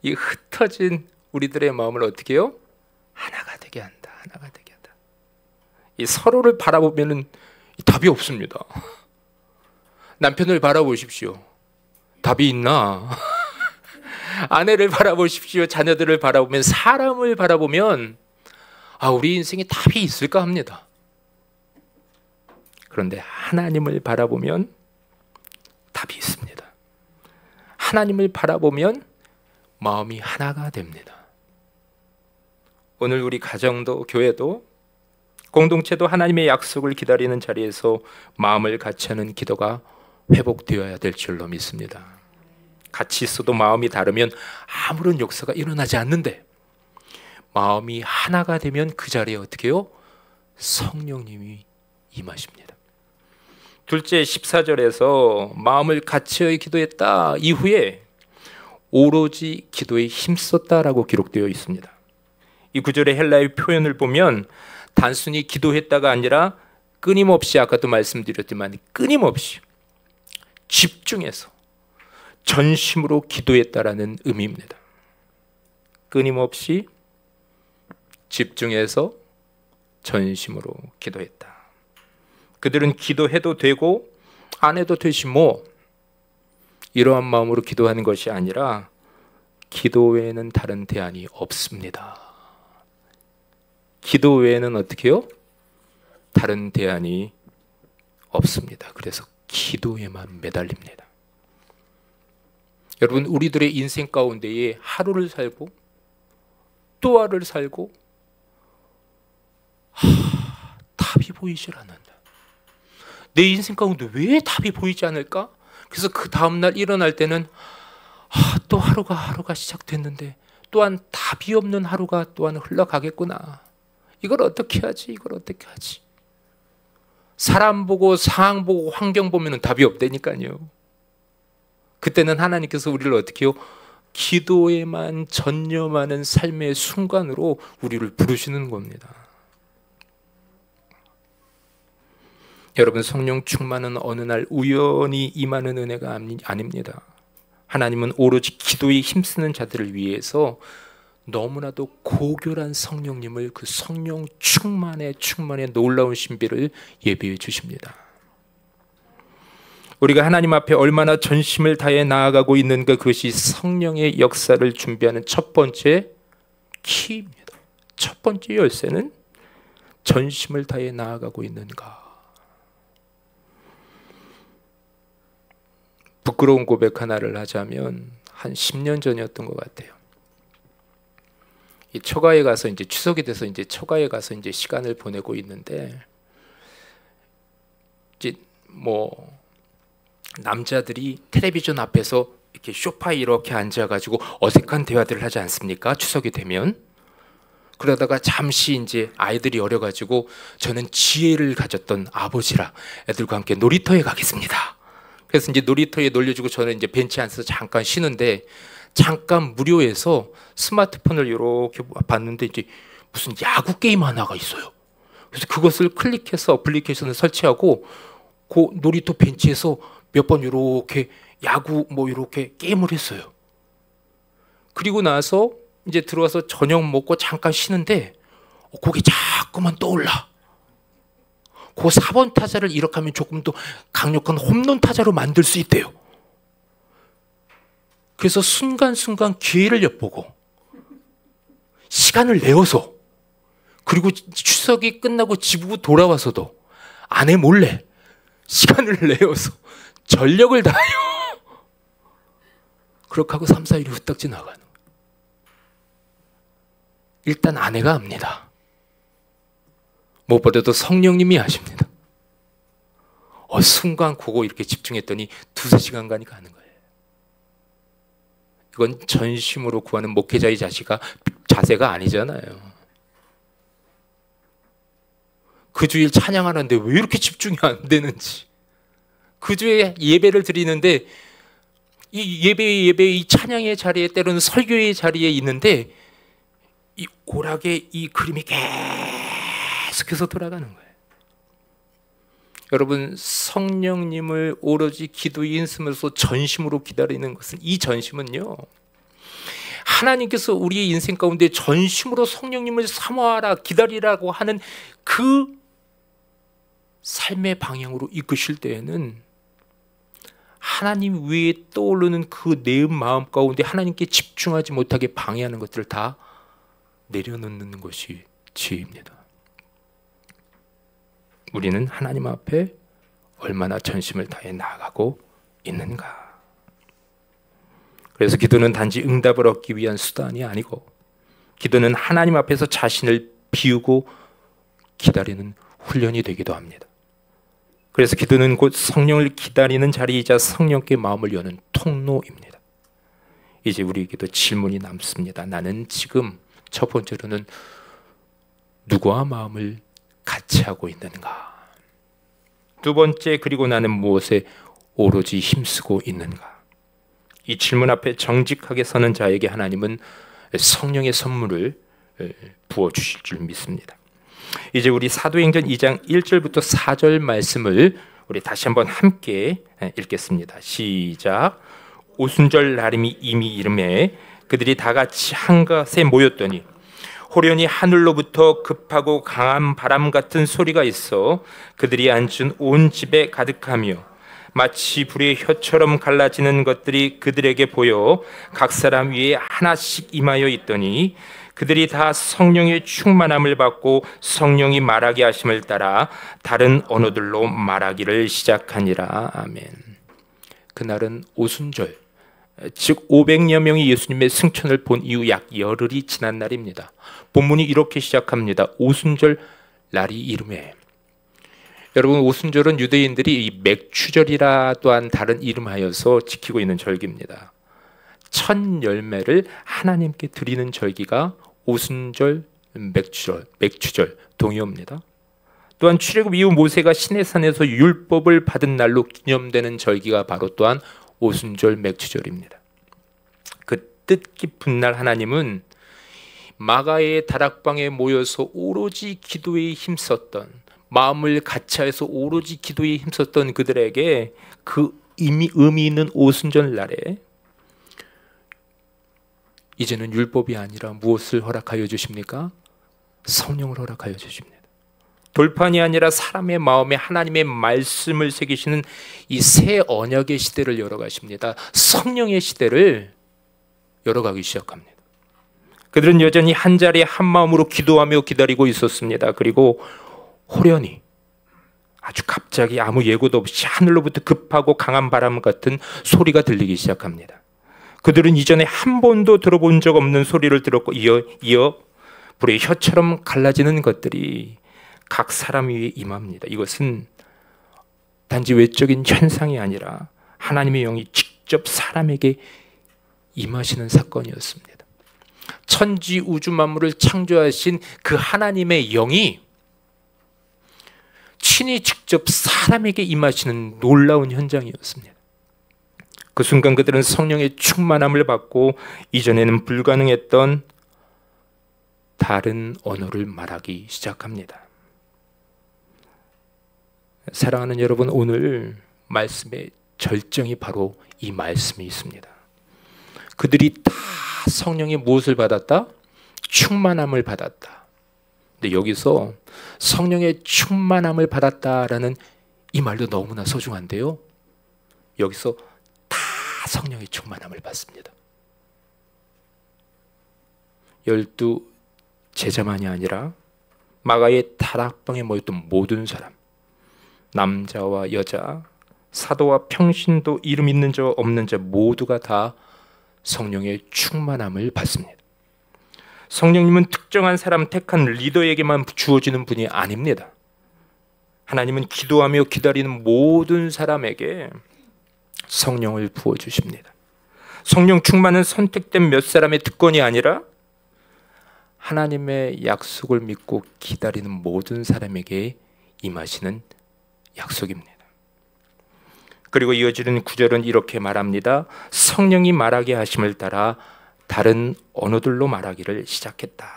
S2: 이 흩어진 우리들의 마음을 어떻게 해요? 하나가 되게 한다. 하나가 되게 한다. 이 서로를 바라보면은 답이 없습니다. 남편을 바라보십시오. 답이 있나? 아내를 바라보십시오. 자녀들을 바라보면, 사람을 바라보면 우리 인생에 답이 있을까 합니다. 그런데 하나님을 바라보면 답이 있습니다. 하나님을 바라보면 마음이 하나가 됩니다. 오늘 우리 가정도 교회도 공동체도 하나님의 약속을 기다리는 자리에서 마음을 같이 하는 기도가 회복되어야 될 줄로 믿습니다. 같이 있어도 마음이 다르면 아무런 역사가 일어나지 않는데 마음이 하나가 되면 그 자리에 어떻게 해요? 성령님이 임하십니다. 둘째 14절에서 마음을 같이 기도했다 이후에 오로지 기도에 힘썼다라고 기록되어 있습니다. 이 구절의 헬라의 표현을 보면 단순히 기도했다가 아니라 끊임없이, 아까도 말씀드렸지만 끊임없이 집중해서 전심으로 기도했다라는 의미입니다. 끊임없이 집중해서 전심으로 기도했다. 그들은 기도해도 되고 안 해도 되지 뭐, 이러한 마음으로 기도하는 것이 아니라 기도 외에는 다른 대안이 없습니다. 기도 외에는 어떻게 해요? 다른 대안이 없습니다. 그래서 기도에만 매달립니다. 여러분, 우리들의 인생 가운데에 하루를 살고 또 하루를 살고 답이 보이질 않는다. 내 인생 가운데 왜 답이 보이지 않을까? 그래서 그 다음날 일어날 때는 또 하루가 시작됐는데 또한 답이 없는 하루가 또한 흘러가겠구나. 이걸 어떻게 하지? 이걸 어떻게 하지? 사람 보고 상황 보고 환경 보면 답이 없다니까요. 그때는 하나님께서 우리를 어떻게 해요? 기도에만 전념하는 삶의 순간으로 우리를 부르시는 겁니다. 여러분, 성령 충만은 어느 날 우연히 임하는 은혜가 아닙니다. 하나님은 오로지 기도에 힘쓰는 자들을 위해서 너무나도 고결한 성령님을, 그 성령 충만의 놀라운 신비를 예비해 주십니다. 우리가 하나님 앞에 얼마나 전심을 다해 나아가고 있는가, 그것이 성령의 역사를 준비하는 첫 번째 키입니다. 첫 번째 열쇠는 전심을 다해 나아가고 있는가. 부끄러운 고백 하나를 하자면, 한 10년 전이었던 것 같아요. 이 처가에 가서 이제 추석이 돼서 이제 처가에 가서 이제 시간을 보내고 있는데 이제 뭐 남자들이 텔레비전 앞에서 이렇게 소파에 이렇게 앉아가지고 어색한 대화들을 하지 않습니까? 추석이 되면. 그러다가 잠시 이제 아이들이 어려가지고 저는 지혜를 가졌던 아버지라 애들과 함께 놀이터에 가겠습니다. 그래서 이제 놀이터에 놀려주고 저는 이제 벤치에 앉아서 잠깐 쉬는데 잠깐 무료해서 스마트폰을 이렇게 봤는데 이제 무슨 야구 게임 하나가 있어요. 그래서 그것을 클릭해서 어플리케이션을 설치하고 그 놀이터 벤치에서 몇 번 이렇게 야구 뭐 이렇게 게임을 했어요. 그리고 나서 이제 들어와서 저녁 먹고 잠깐 쉬는데 거기 자꾸만 떠올라. 그 4번 타자를 이렇게 하면 조금 더 강력한 홈런 타자로 만들 수 있대요. 그래서 순간순간 기회를 엿보고 시간을 내어서 그리고 추석이 끝나고 집으로 돌아와서도 아내 몰래 시간을 내어서 전력을 다하여 그렇게 하고 3, 4일이 후딱 지나가는 거예요. 일단 아내가 압니다. 무엇보다도 성령님이 아십니다. 순간 그거 이렇게 집중했더니 2-3시간 간이 가는 거예요. 이건 전심으로 구하는 목회자의 자세가 아니잖아요. 그 주일 찬양하는데 왜 이렇게 집중이 안 되는지. 그 주에 예배를 드리는데 이 예배 이 찬양의 자리에 때로는 설교의 자리에 있는데 이 오락의 이 그림이 계속해서 돌아가는 거예요. 여러분 성령님을 오로지 기도의 인심으로서 전심으로 기다리는 것은 이 전심은요. 하나님께서 우리의 인생 가운데 전심으로 성령님을 사모하라 기다리라고 하는 그 삶의 방향으로 이끄실 때에는 하나님 위에 떠오르는 그 내 마음 가운데 하나님께 집중하지 못하게 방해하는 것들을 다 내려놓는 것이 지혜입니다. 우리는 하나님 앞에 얼마나 전심을 다해 나아가고 있는가. 그래서 기도는 단지 응답을 얻기 위한 수단이 아니고 기도는 하나님 앞에서 자신을 비우고 기다리는 훈련이 되기도 합니다. 그래서 기도는 곧 성령을 기다리는 자리이자 성령께 마음을 여는 통로입니다. 이제 우리에게도 질문이 남습니다. 나는 지금 첫 번째로는 누구와 마음을 같이 하고 있는가? 두 번째, 그리고 나는 무엇에 오로지 힘쓰고 있는가? 이 질문 앞에 정직하게 서는 자에게 하나님은 성령의 선물을 부어주실 줄 믿습니다. 이제 우리 사도행전 2장 1절부터 4절 말씀을 우리 다시 한번 함께 읽겠습니다. 시작. 오순절 날임이 이미 이름에 그들이 다 같이 한 곳에 모였더니 호련히 하늘로부터 급하고 강한 바람 같은 소리가 있어 그들이 앉은 온 집에 가득하며 마치 불의 혀처럼 갈라지는 것들이 그들에게 보여 각 사람 위에 하나씩 임하여 있더니 그들이 다 성령의 충만함을 받고 성령이 말하게 하심을 따라 다른 언어들로 말하기를 시작하니라. 아멘. 그날은 오순절, 즉 500여 명이 예수님의 승천을 본 이후 약 열흘이 지난 날입니다. 본문이 이렇게 시작합니다. 오순절 날이 이름에. 여러분 오순절은 유대인들이 이 맥추절이라 또한 다른 이름하여서 지키고 있는 절기입니다. 첫 열매를 하나님께 드리는 절기가 오순절, 맥추절 동의어입니다. 또한 출애굽 이후 모세가 시내산에서 율법을 받은 날로 기념되는 절기가 바로 또한 오순절, 맥추절입니다. 그 뜻깊은 날 하나님은 마가의 다락방에 모여서 오로지 기도에 힘썼던 마음을 같이해서 오로지 기도에 힘썼던 그들에게 그 의미 있는 오순절 날에 이제는 율법이 아니라 무엇을 허락하여 주십니까? 성령을 허락하여 주십니다. 돌판이 아니라 사람의 마음에 하나님의 말씀을 새기시는 이 새 언약의 시대를 열어가십니다. 성령의 시대를 열어가기 시작합니다. 그들은 여전히 한 자리에 한 마음으로 기도하며 기다리고 있었습니다. 그리고 호련히 아주 갑자기 아무 예고도 없이 하늘로부터 급하고 강한 바람 같은 소리가 들리기 시작합니다. 그들은 이전에 한 번도 들어본 적 없는 소리를 들었고 이어 불의 혀처럼 갈라지는 것들이 각 사람 위에 임합니다. 이것은 단지 외적인 현상이 아니라 하나님의 영이 직접 사람에게 임하시는 사건이었습니다. 천지 우주 만물을 창조하신 그 하나님의 영이 친히 직접 사람에게 임하시는 놀라운 현장이었습니다. 그 순간 그들은 성령의 충만함을 받고 이전에는 불가능했던 다른 언어를 말하기 시작합니다. 사랑하는 여러분, 오늘 말씀의 절정이 바로 이 말씀에 있습니다. 그들이 다 성령의 무엇을 받았다? 충만함을 받았다. 근데 여기서 성령의 충만함을 받았다라는 이 말도 너무나 소중한데요. 여기서 다 성령의 충만함을 받습니다. 12 제자만이 아니라 마가의 다락방에 모였던 모든 사람, 남자와 여자, 사도와 평신도, 이름 있는 자 없는 자 모두가 다 성령의 충만함을 받습니다. 성령님은 특정한 사람, 택한 리더에게만 주어지는 분이 아닙니다. 하나님은 기도하며 기다리는 모든 사람에게 성령을 부어주십니다. 성령 충만은 선택된 몇 사람의 특권이 아니라 하나님의 약속을 믿고 기다리는 모든 사람에게 임하시는 약속입니다. 그리고 이어지는 구절은 이렇게 말합니다. 성령이 말하게 하심을 따라 다른 언어들로 말하기를 시작했다.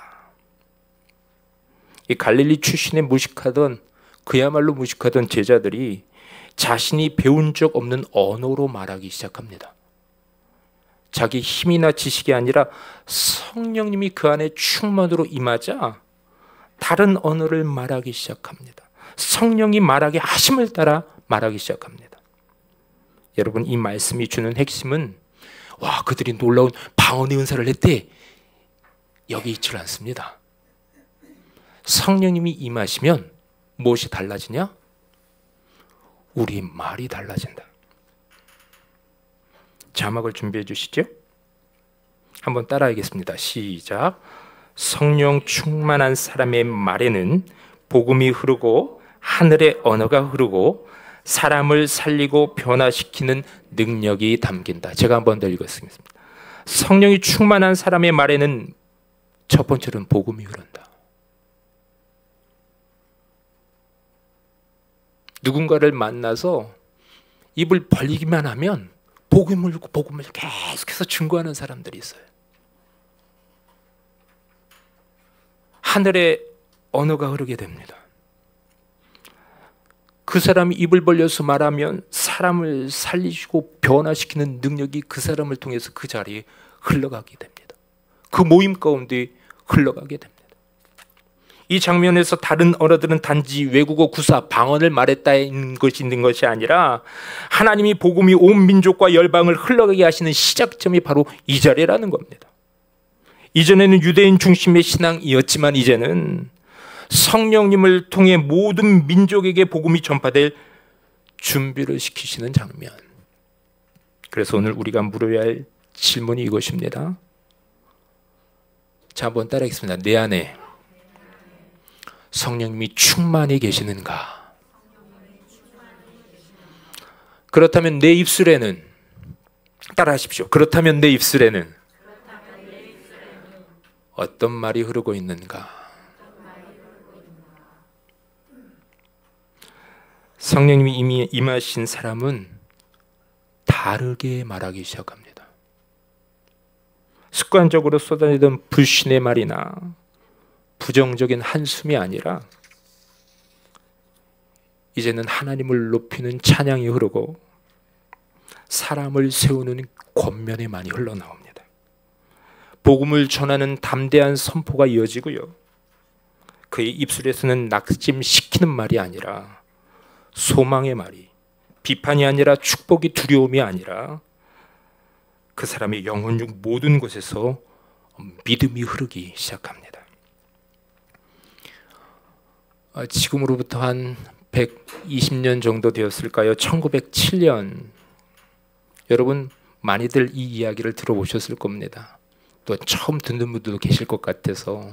S2: 이 갈릴리 출신의 무식하던, 그야말로 무식하던 제자들이 자신이 배운 적 없는 언어로 말하기 시작합니다. 자기 힘이나 지식이 아니라 성령님이 그 안에 충만으로 임하자 다른 언어를 말하기 시작합니다. 성령이 말하게 하심을 따라 말하기 시작합니다. 여러분, 이 말씀이 주는 핵심은 와, 그들이 놀라운 방언의 은사를 했대, 여기 있지 않습니다. 성령님이 임하시면 무엇이 달라지냐? 우리 말이 달라진다. 자막을 준비해 주시죠. 한번 따라하겠습니다. 시작. 성령 충만한 사람의 말에는 복음이 흐르고 하늘의 언어가 흐르고 사람을 살리고 변화시키는 능력이 담긴다. 제가 한번 더 읽었습니다. 성령이 충만한 사람의 말에는 첫 번째로는 복음이 흐른다. 누군가를 만나서 입을 벌리기만 하면 복음을 계속해서 증거하는 사람들이 있어요. 하늘의 언어가 흐르게 됩니다. 그 사람이 입을 벌려서 말하면 사람을 살리시고 변화시키는 능력이 그 사람을 통해서 그 자리에 흘러가게 됩니다. 그 모임 가운데 흘러가게 됩니다. 이 장면에서 다른 언어들은 단지 외국어 구사, 방언을 말했다는 것이 있는 것이 아니라 하나님이 복음이 온 민족과 열방을 흘러가게 하시는 시작점이 바로 이 자리라는 겁니다. 이전에는 유대인 중심의 신앙이었지만 이제는 성령님을 통해 모든 민족에게 복음이 전파될 준비를 시키시는 장면. 그래서 오늘 우리가 물어야 할 질문이 이것입니다. 자, 한번 따라하겠습니다. 내 안에 성령님이 충만히 계시는가? 그렇다면 내 입술에는, 따라하십시오. 그렇다면 내 입술에는 어떤 말이 흐르고 있는가? 성령님이 이미 임하신 사람은 다르게 말하기 시작합니다. 습관적으로 쏟아내던 불신의 말이나 부정적인 한숨이 아니라 이제는 하나님을 높이는 찬양이 흐르고 사람을 세우는 권면의 말이 흘러나옵니다. 복음을 전하는 담대한 선포가 이어지고요. 그의 입술에서는 낙심시키는 말이 아니라 소망의 말이, 비판이 아니라 축복이, 두려움이 아니라 그 사람의 영혼 중 모든 곳에서 믿음이 흐르기 시작합니다. 지금으로부터 한 120년 정도 되었을까요? 1907년. 여러분, 많이들 이 이야기를 들어보셨을 겁니다. 또 처음 듣는 분들도 계실 것 같아서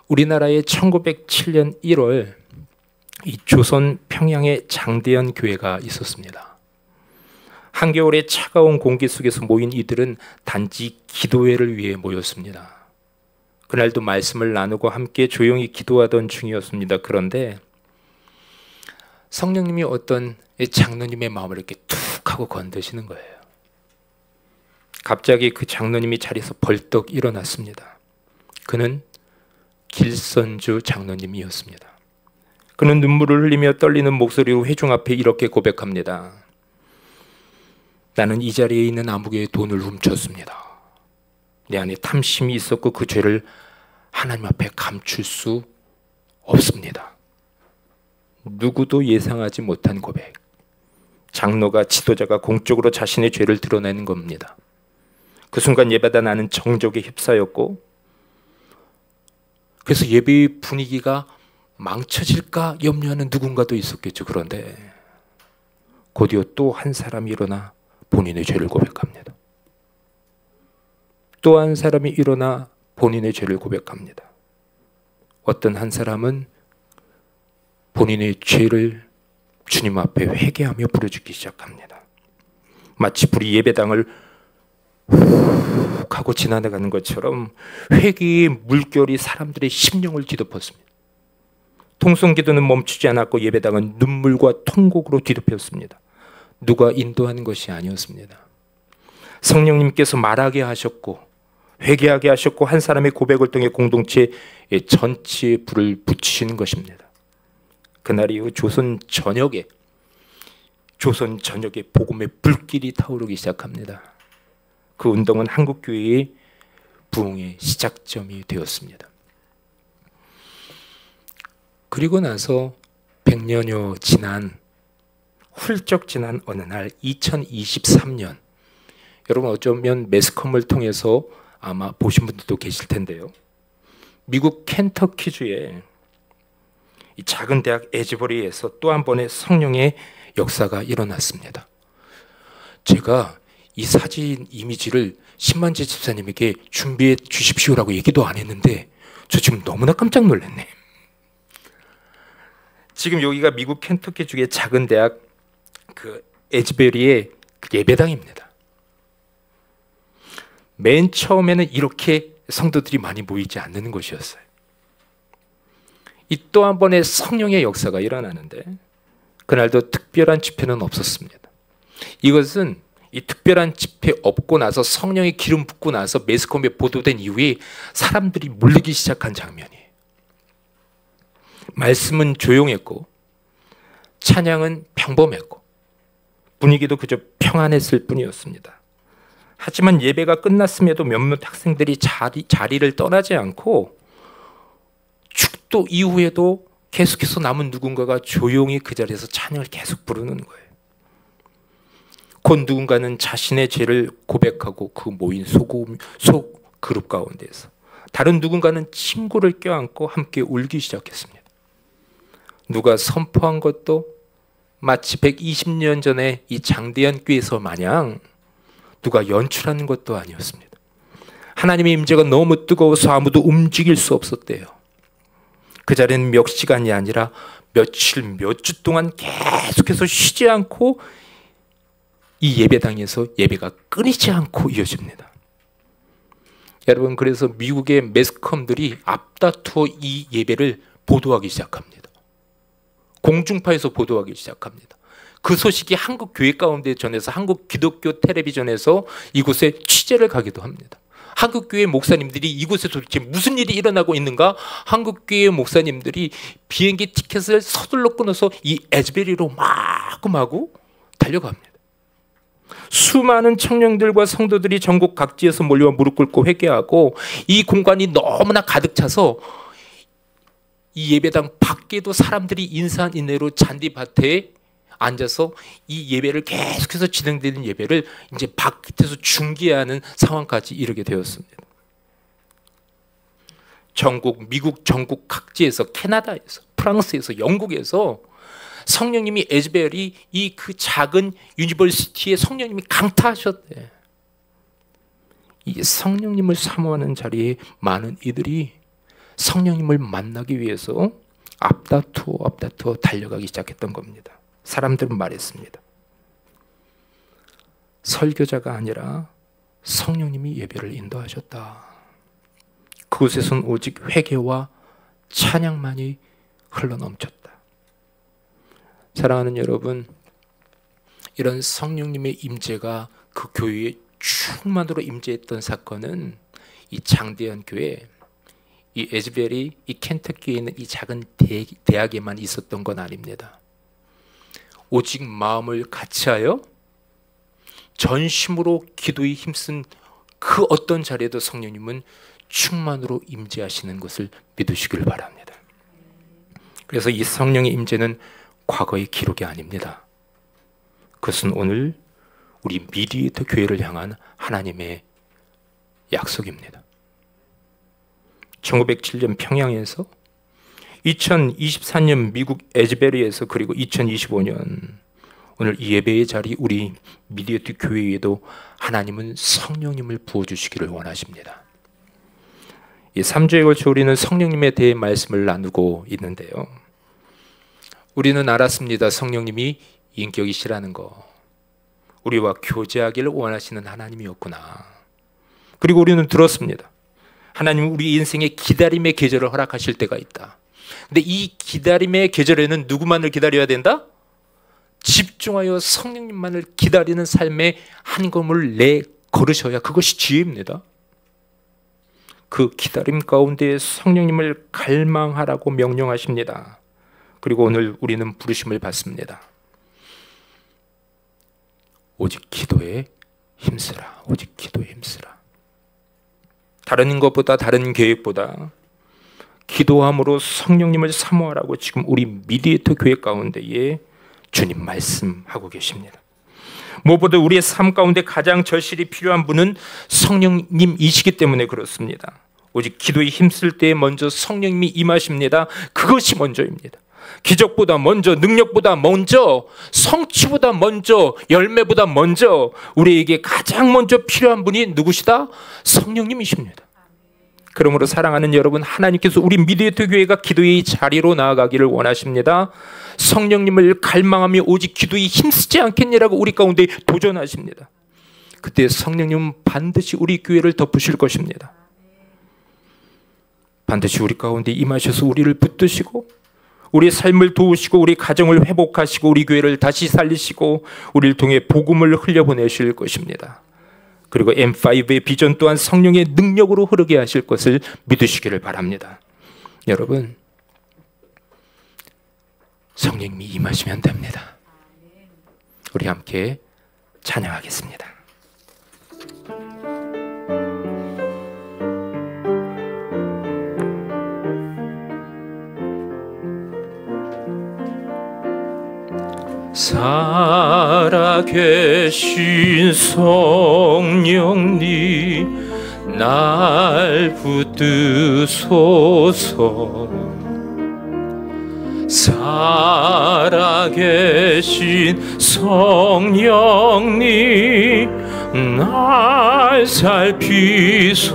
S2: 우리나라의 1907년 1월 이 조선 평양에 장대현 교회가 있었습니다. 한겨울의 차가운 공기 속에서 모인 이들은 단지 기도회를 위해 모였습니다. 그날도 말씀을 나누고 함께 조용히 기도하던 중이었습니다. 그런데 성령님이 어떤 장로님의 마음을 이렇게 툭 하고 건드시는 거예요. 갑자기 그 장로님이 자리에서 벌떡 일어났습니다. 그는 길선주 장로님이었습니다. 그는 눈물을 흘리며 떨리는 목소리로 회중 앞에 이렇게 고백합니다. 나는 이 자리에 있는 아무개의 돈을 훔쳤습니다. 내 안에 탐심이 있었고 그 죄를 하나님 앞에 감출 수 없습니다. 누구도 예상하지 못한 고백. 장로가, 지도자가 공적으로 자신의 죄를 드러내는 겁니다. 그 순간 예배다 나는 정적에 휩싸였고, 그래서 예배의 분위기가 망쳐질까 염려하는 누군가도 있었겠죠. 그런데 곧이어 또 한 사람이 일어나 본인의 죄를 고백합니다. 또 한 사람이 일어나 본인의 죄를 고백합니다. 어떤 한 사람은 본인의 죄를 주님 앞에 회개하며 부르짖기 시작합니다. 마치 불이 예배당을 훅 하고 지나가는 것처럼 회개의 물결이 사람들의 심령을 뒤덮었습니다. 통성기도는 멈추지 않았고 예배당은 눈물과 통곡으로 뒤덮였습니다. 누가 인도하는 것이 아니었습니다. 성령님께서 말하게 하셨고 회개하게 하셨고 한 사람의 고백을 통해 공동체의 전체에 불을 붙이시는 것입니다. 그날 이후 조선 전역에 복음의 불길이 타오르기 시작합니다. 그 운동은 한국교회의 부흥의 시작점이 되었습니다. 그리고 나서 100년여 지난 훌쩍 지난 어느 날 2023년, 여러분 어쩌면 매스컴을 통해서 아마 보신 분들도 계실 텐데요. 미국 켄터키주의 이 작은 대학 에즈버리에서 또 한 번의 성령의 역사가 일어났습니다. 제가 이 사진 이미지를 신만재 집사님에게 준비해 주십시오라고 얘기도 안 했는데 저 지금 너무나 깜짝 놀랐네. 지금 여기가 미국 켄터키주의 작은 대학 그 에즈베리의 예배당입니다. 맨 처음에는 이렇게 성도들이 많이 모이지 않는 곳이었어요. 이 또 한 번의 성령의 역사가 일어나는데 그날도 특별한 집회는 없었습니다. 이것은 이 특별한 집회 없고 나서 성령의 기름 붓고 나서 매스컴에 보도된 이후에 사람들이 몰리기 시작한 장면이에요. 말씀은 조용했고 찬양은 평범했고 분위기도 그저 평안했을 뿐이었습니다. 하지만 예배가 끝났음에도 몇몇 학생들이 자리를 떠나지 않고 축도 이후에도 계속해서 남은 누군가가 조용히 그 자리에서 찬양을 계속 부르는 거예요. 곧 누군가는 자신의 죄를 고백하고 그 모인 속 그룹 가운데에서 다른 누군가는 친구를 껴안고 함께 울기 시작했습니다. 누가 선포한 것도 마치 120년 전에 이 장대현 교회에서 마냥 누가 연출하는 것도 아니었습니다. 하나님의 임재가 너무 뜨거워서 아무도 움직일 수 없었대요. 그 자리는 몇 시간이 아니라 며칠, 몇 주 동안 계속해서 쉬지 않고 이 예배당에서 예배가 끊이지 않고 이어집니다. 여러분, 그래서 미국의 매스컴들이 앞다투어 이 예배를 보도하기 시작합니다. 공중파에서 보도하기 시작합니다. 그 소식이 한국 교회 가운데 전해서 한국 기독교 텔레비전에서 이곳에 취재를 가기도 합니다. 한국 교회 목사님들이 이곳에 도대체 무슨 일이 일어나고 있는가? 한국 교회 목사님들이 비행기 티켓을 서둘러 끊어서 이 에즈베리로 마구마구 달려갑니다. 수많은 청년들과 성도들이 전국 각지에서 몰려와 무릎 꿇고 회개하고 이 공간이 너무나 가득 차서 이 예배당 밖에도 사람들이 인산인해로 잔디밭에 앉아서 이 예배를 계속해서 진행되는 예배를 이제 밖에서 중계하는 상황까지 이르게 되었습니다. 미국 전국 각지에서, 캐나다에서, 프랑스에서, 영국에서 성령님이 에즈벨이 이 그 작은 유니버시티에 성령님이 강타하셨대. 이 성령님을 사모하는 자리에 많은 이들이 성령님을 만나기 위해서 앞다투어 달려가기 시작했던 겁니다. 사람들은 말했습니다. 설교자가 아니라 성령님이 예배를 인도하셨다. 그곳에선 오직 회개와 찬양만이 흘러넘쳤다. 사랑하는 여러분, 이런 성령님의 임재가 그 교회에 충만으로 임재했던 사건은 이 장대현 교회, 이 에즈벨이 이 켄터키에 있는 이 작은 대학에만 있었던 건 아닙니다. 오직 마음을 같이하여 전심으로 기도에 힘쓴 그 어떤 자리에도 성령님은 충만으로 임재하시는 것을 믿으시길 바랍니다. 그래서 이 성령의 임재는 과거의 기록이 아닙니다. 그것은 오늘 우리 미디에이터 교회를 향한 하나님의 약속입니다. 1907년 평양에서 2024년 미국 에즈베리에서 그리고 2025년 오늘 이 예배의 자리 우리 미디에이터 교회에도 하나님은 성령님을 부어주시기를 원하십니다. 이 3주에 걸쳐 우리는 성령님에 대해 말씀을 나누고 있는데요. 우리는 알았습니다. 성령님이 인격이시라는 거. 우리와 교제하기를 원하시는 하나님이었구나. 그리고 우리는 들었습니다. 하나님은 우리 인생에 기다림의 계절을 허락하실 때가 있다. 근데 이 기다림의 계절에는 누구만을 기다려야 된다? 집중하여 성령님만을 기다리는 삶의 한 걸음을 걸으셔야 그것이 지혜입니다. 그 기다림 가운데 성령님을 갈망하라고 명령하십니다. 그리고 오늘 우리는 부르심을 받습니다. 오직 기도에 힘쓰라. 오직 기도에 힘쓰라. 다른 것보다 다른 계획보다 기도함으로 성령님을 사모하라고 지금 우리 미디에이터 교회 가운데에 주님 말씀하고 계십니다. 무엇보다 우리의 삶 가운데 가장 절실히 필요한 분은 성령님이시기 때문에 그렇습니다. 오직 기도에 힘쓸 때 먼저 성령님이 임하십니다. 그것이 먼저입니다. 기적보다 먼저, 능력보다 먼저, 성취보다 먼저, 열매보다 먼저 우리에게 가장 먼저 필요한 분이 누구시다? 성령님이십니다. 그러므로 사랑하는 여러분, 하나님께서 우리 미디에이터 교회가 기도의 자리로 나아가기를 원하십니다. 성령님을 갈망하며 오직 기도에 힘쓰지 않겠냐라고 우리 가운데 도전하십니다. 그때 성령님은 반드시 우리 교회를 덮으실 것입니다. 반드시 우리 가운데 임하셔서 우리를 붙드시고 우리의 삶을 도우시고 우리 가정을 회복하시고 우리 교회를 다시 살리시고 우리를 통해 복음을 흘려보내실 것입니다. 그리고 M5의 비전 또한 성령의 능력으로 흐르게 하실 것을 믿으시기를 바랍니다. 여러분, 성령님이 임하시면 됩니다. 우리 함께 찬양하겠습니다.
S3: 살아계신 성령님 날 붙드소서. 살아계신 성령님 날 살피소서.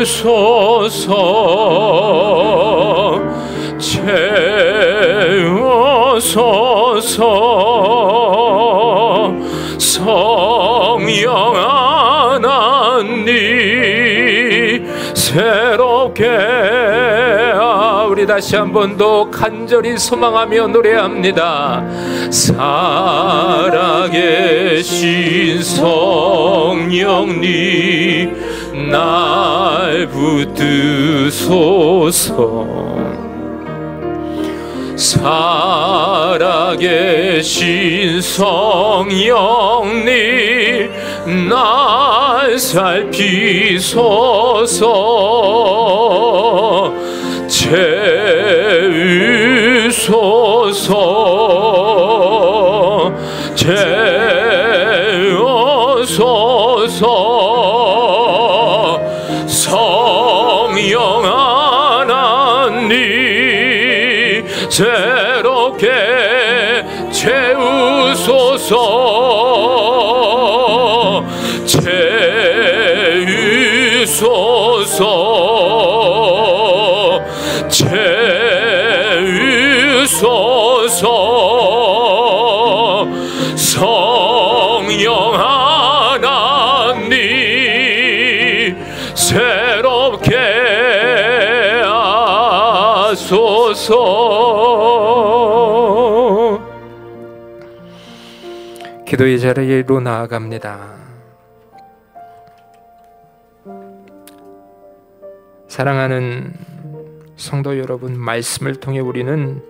S3: 채우소서. 채우소서. 성령 하나님 새롭게 우리 다시 한 번 더 간절히 소망하며 노래합니다. 살아계신 성령님 날 붙드소서. 살아계신 성령님 날 살피소서. 채우소서. 채우소서. 성령 새롭게 채우소서 채우소서 채우소서 성령 하나님 새롭게 하소서.
S2: 기도의 자리로 나아갑니다. 사랑하는 성도 여러분, 말씀을 통해 우리는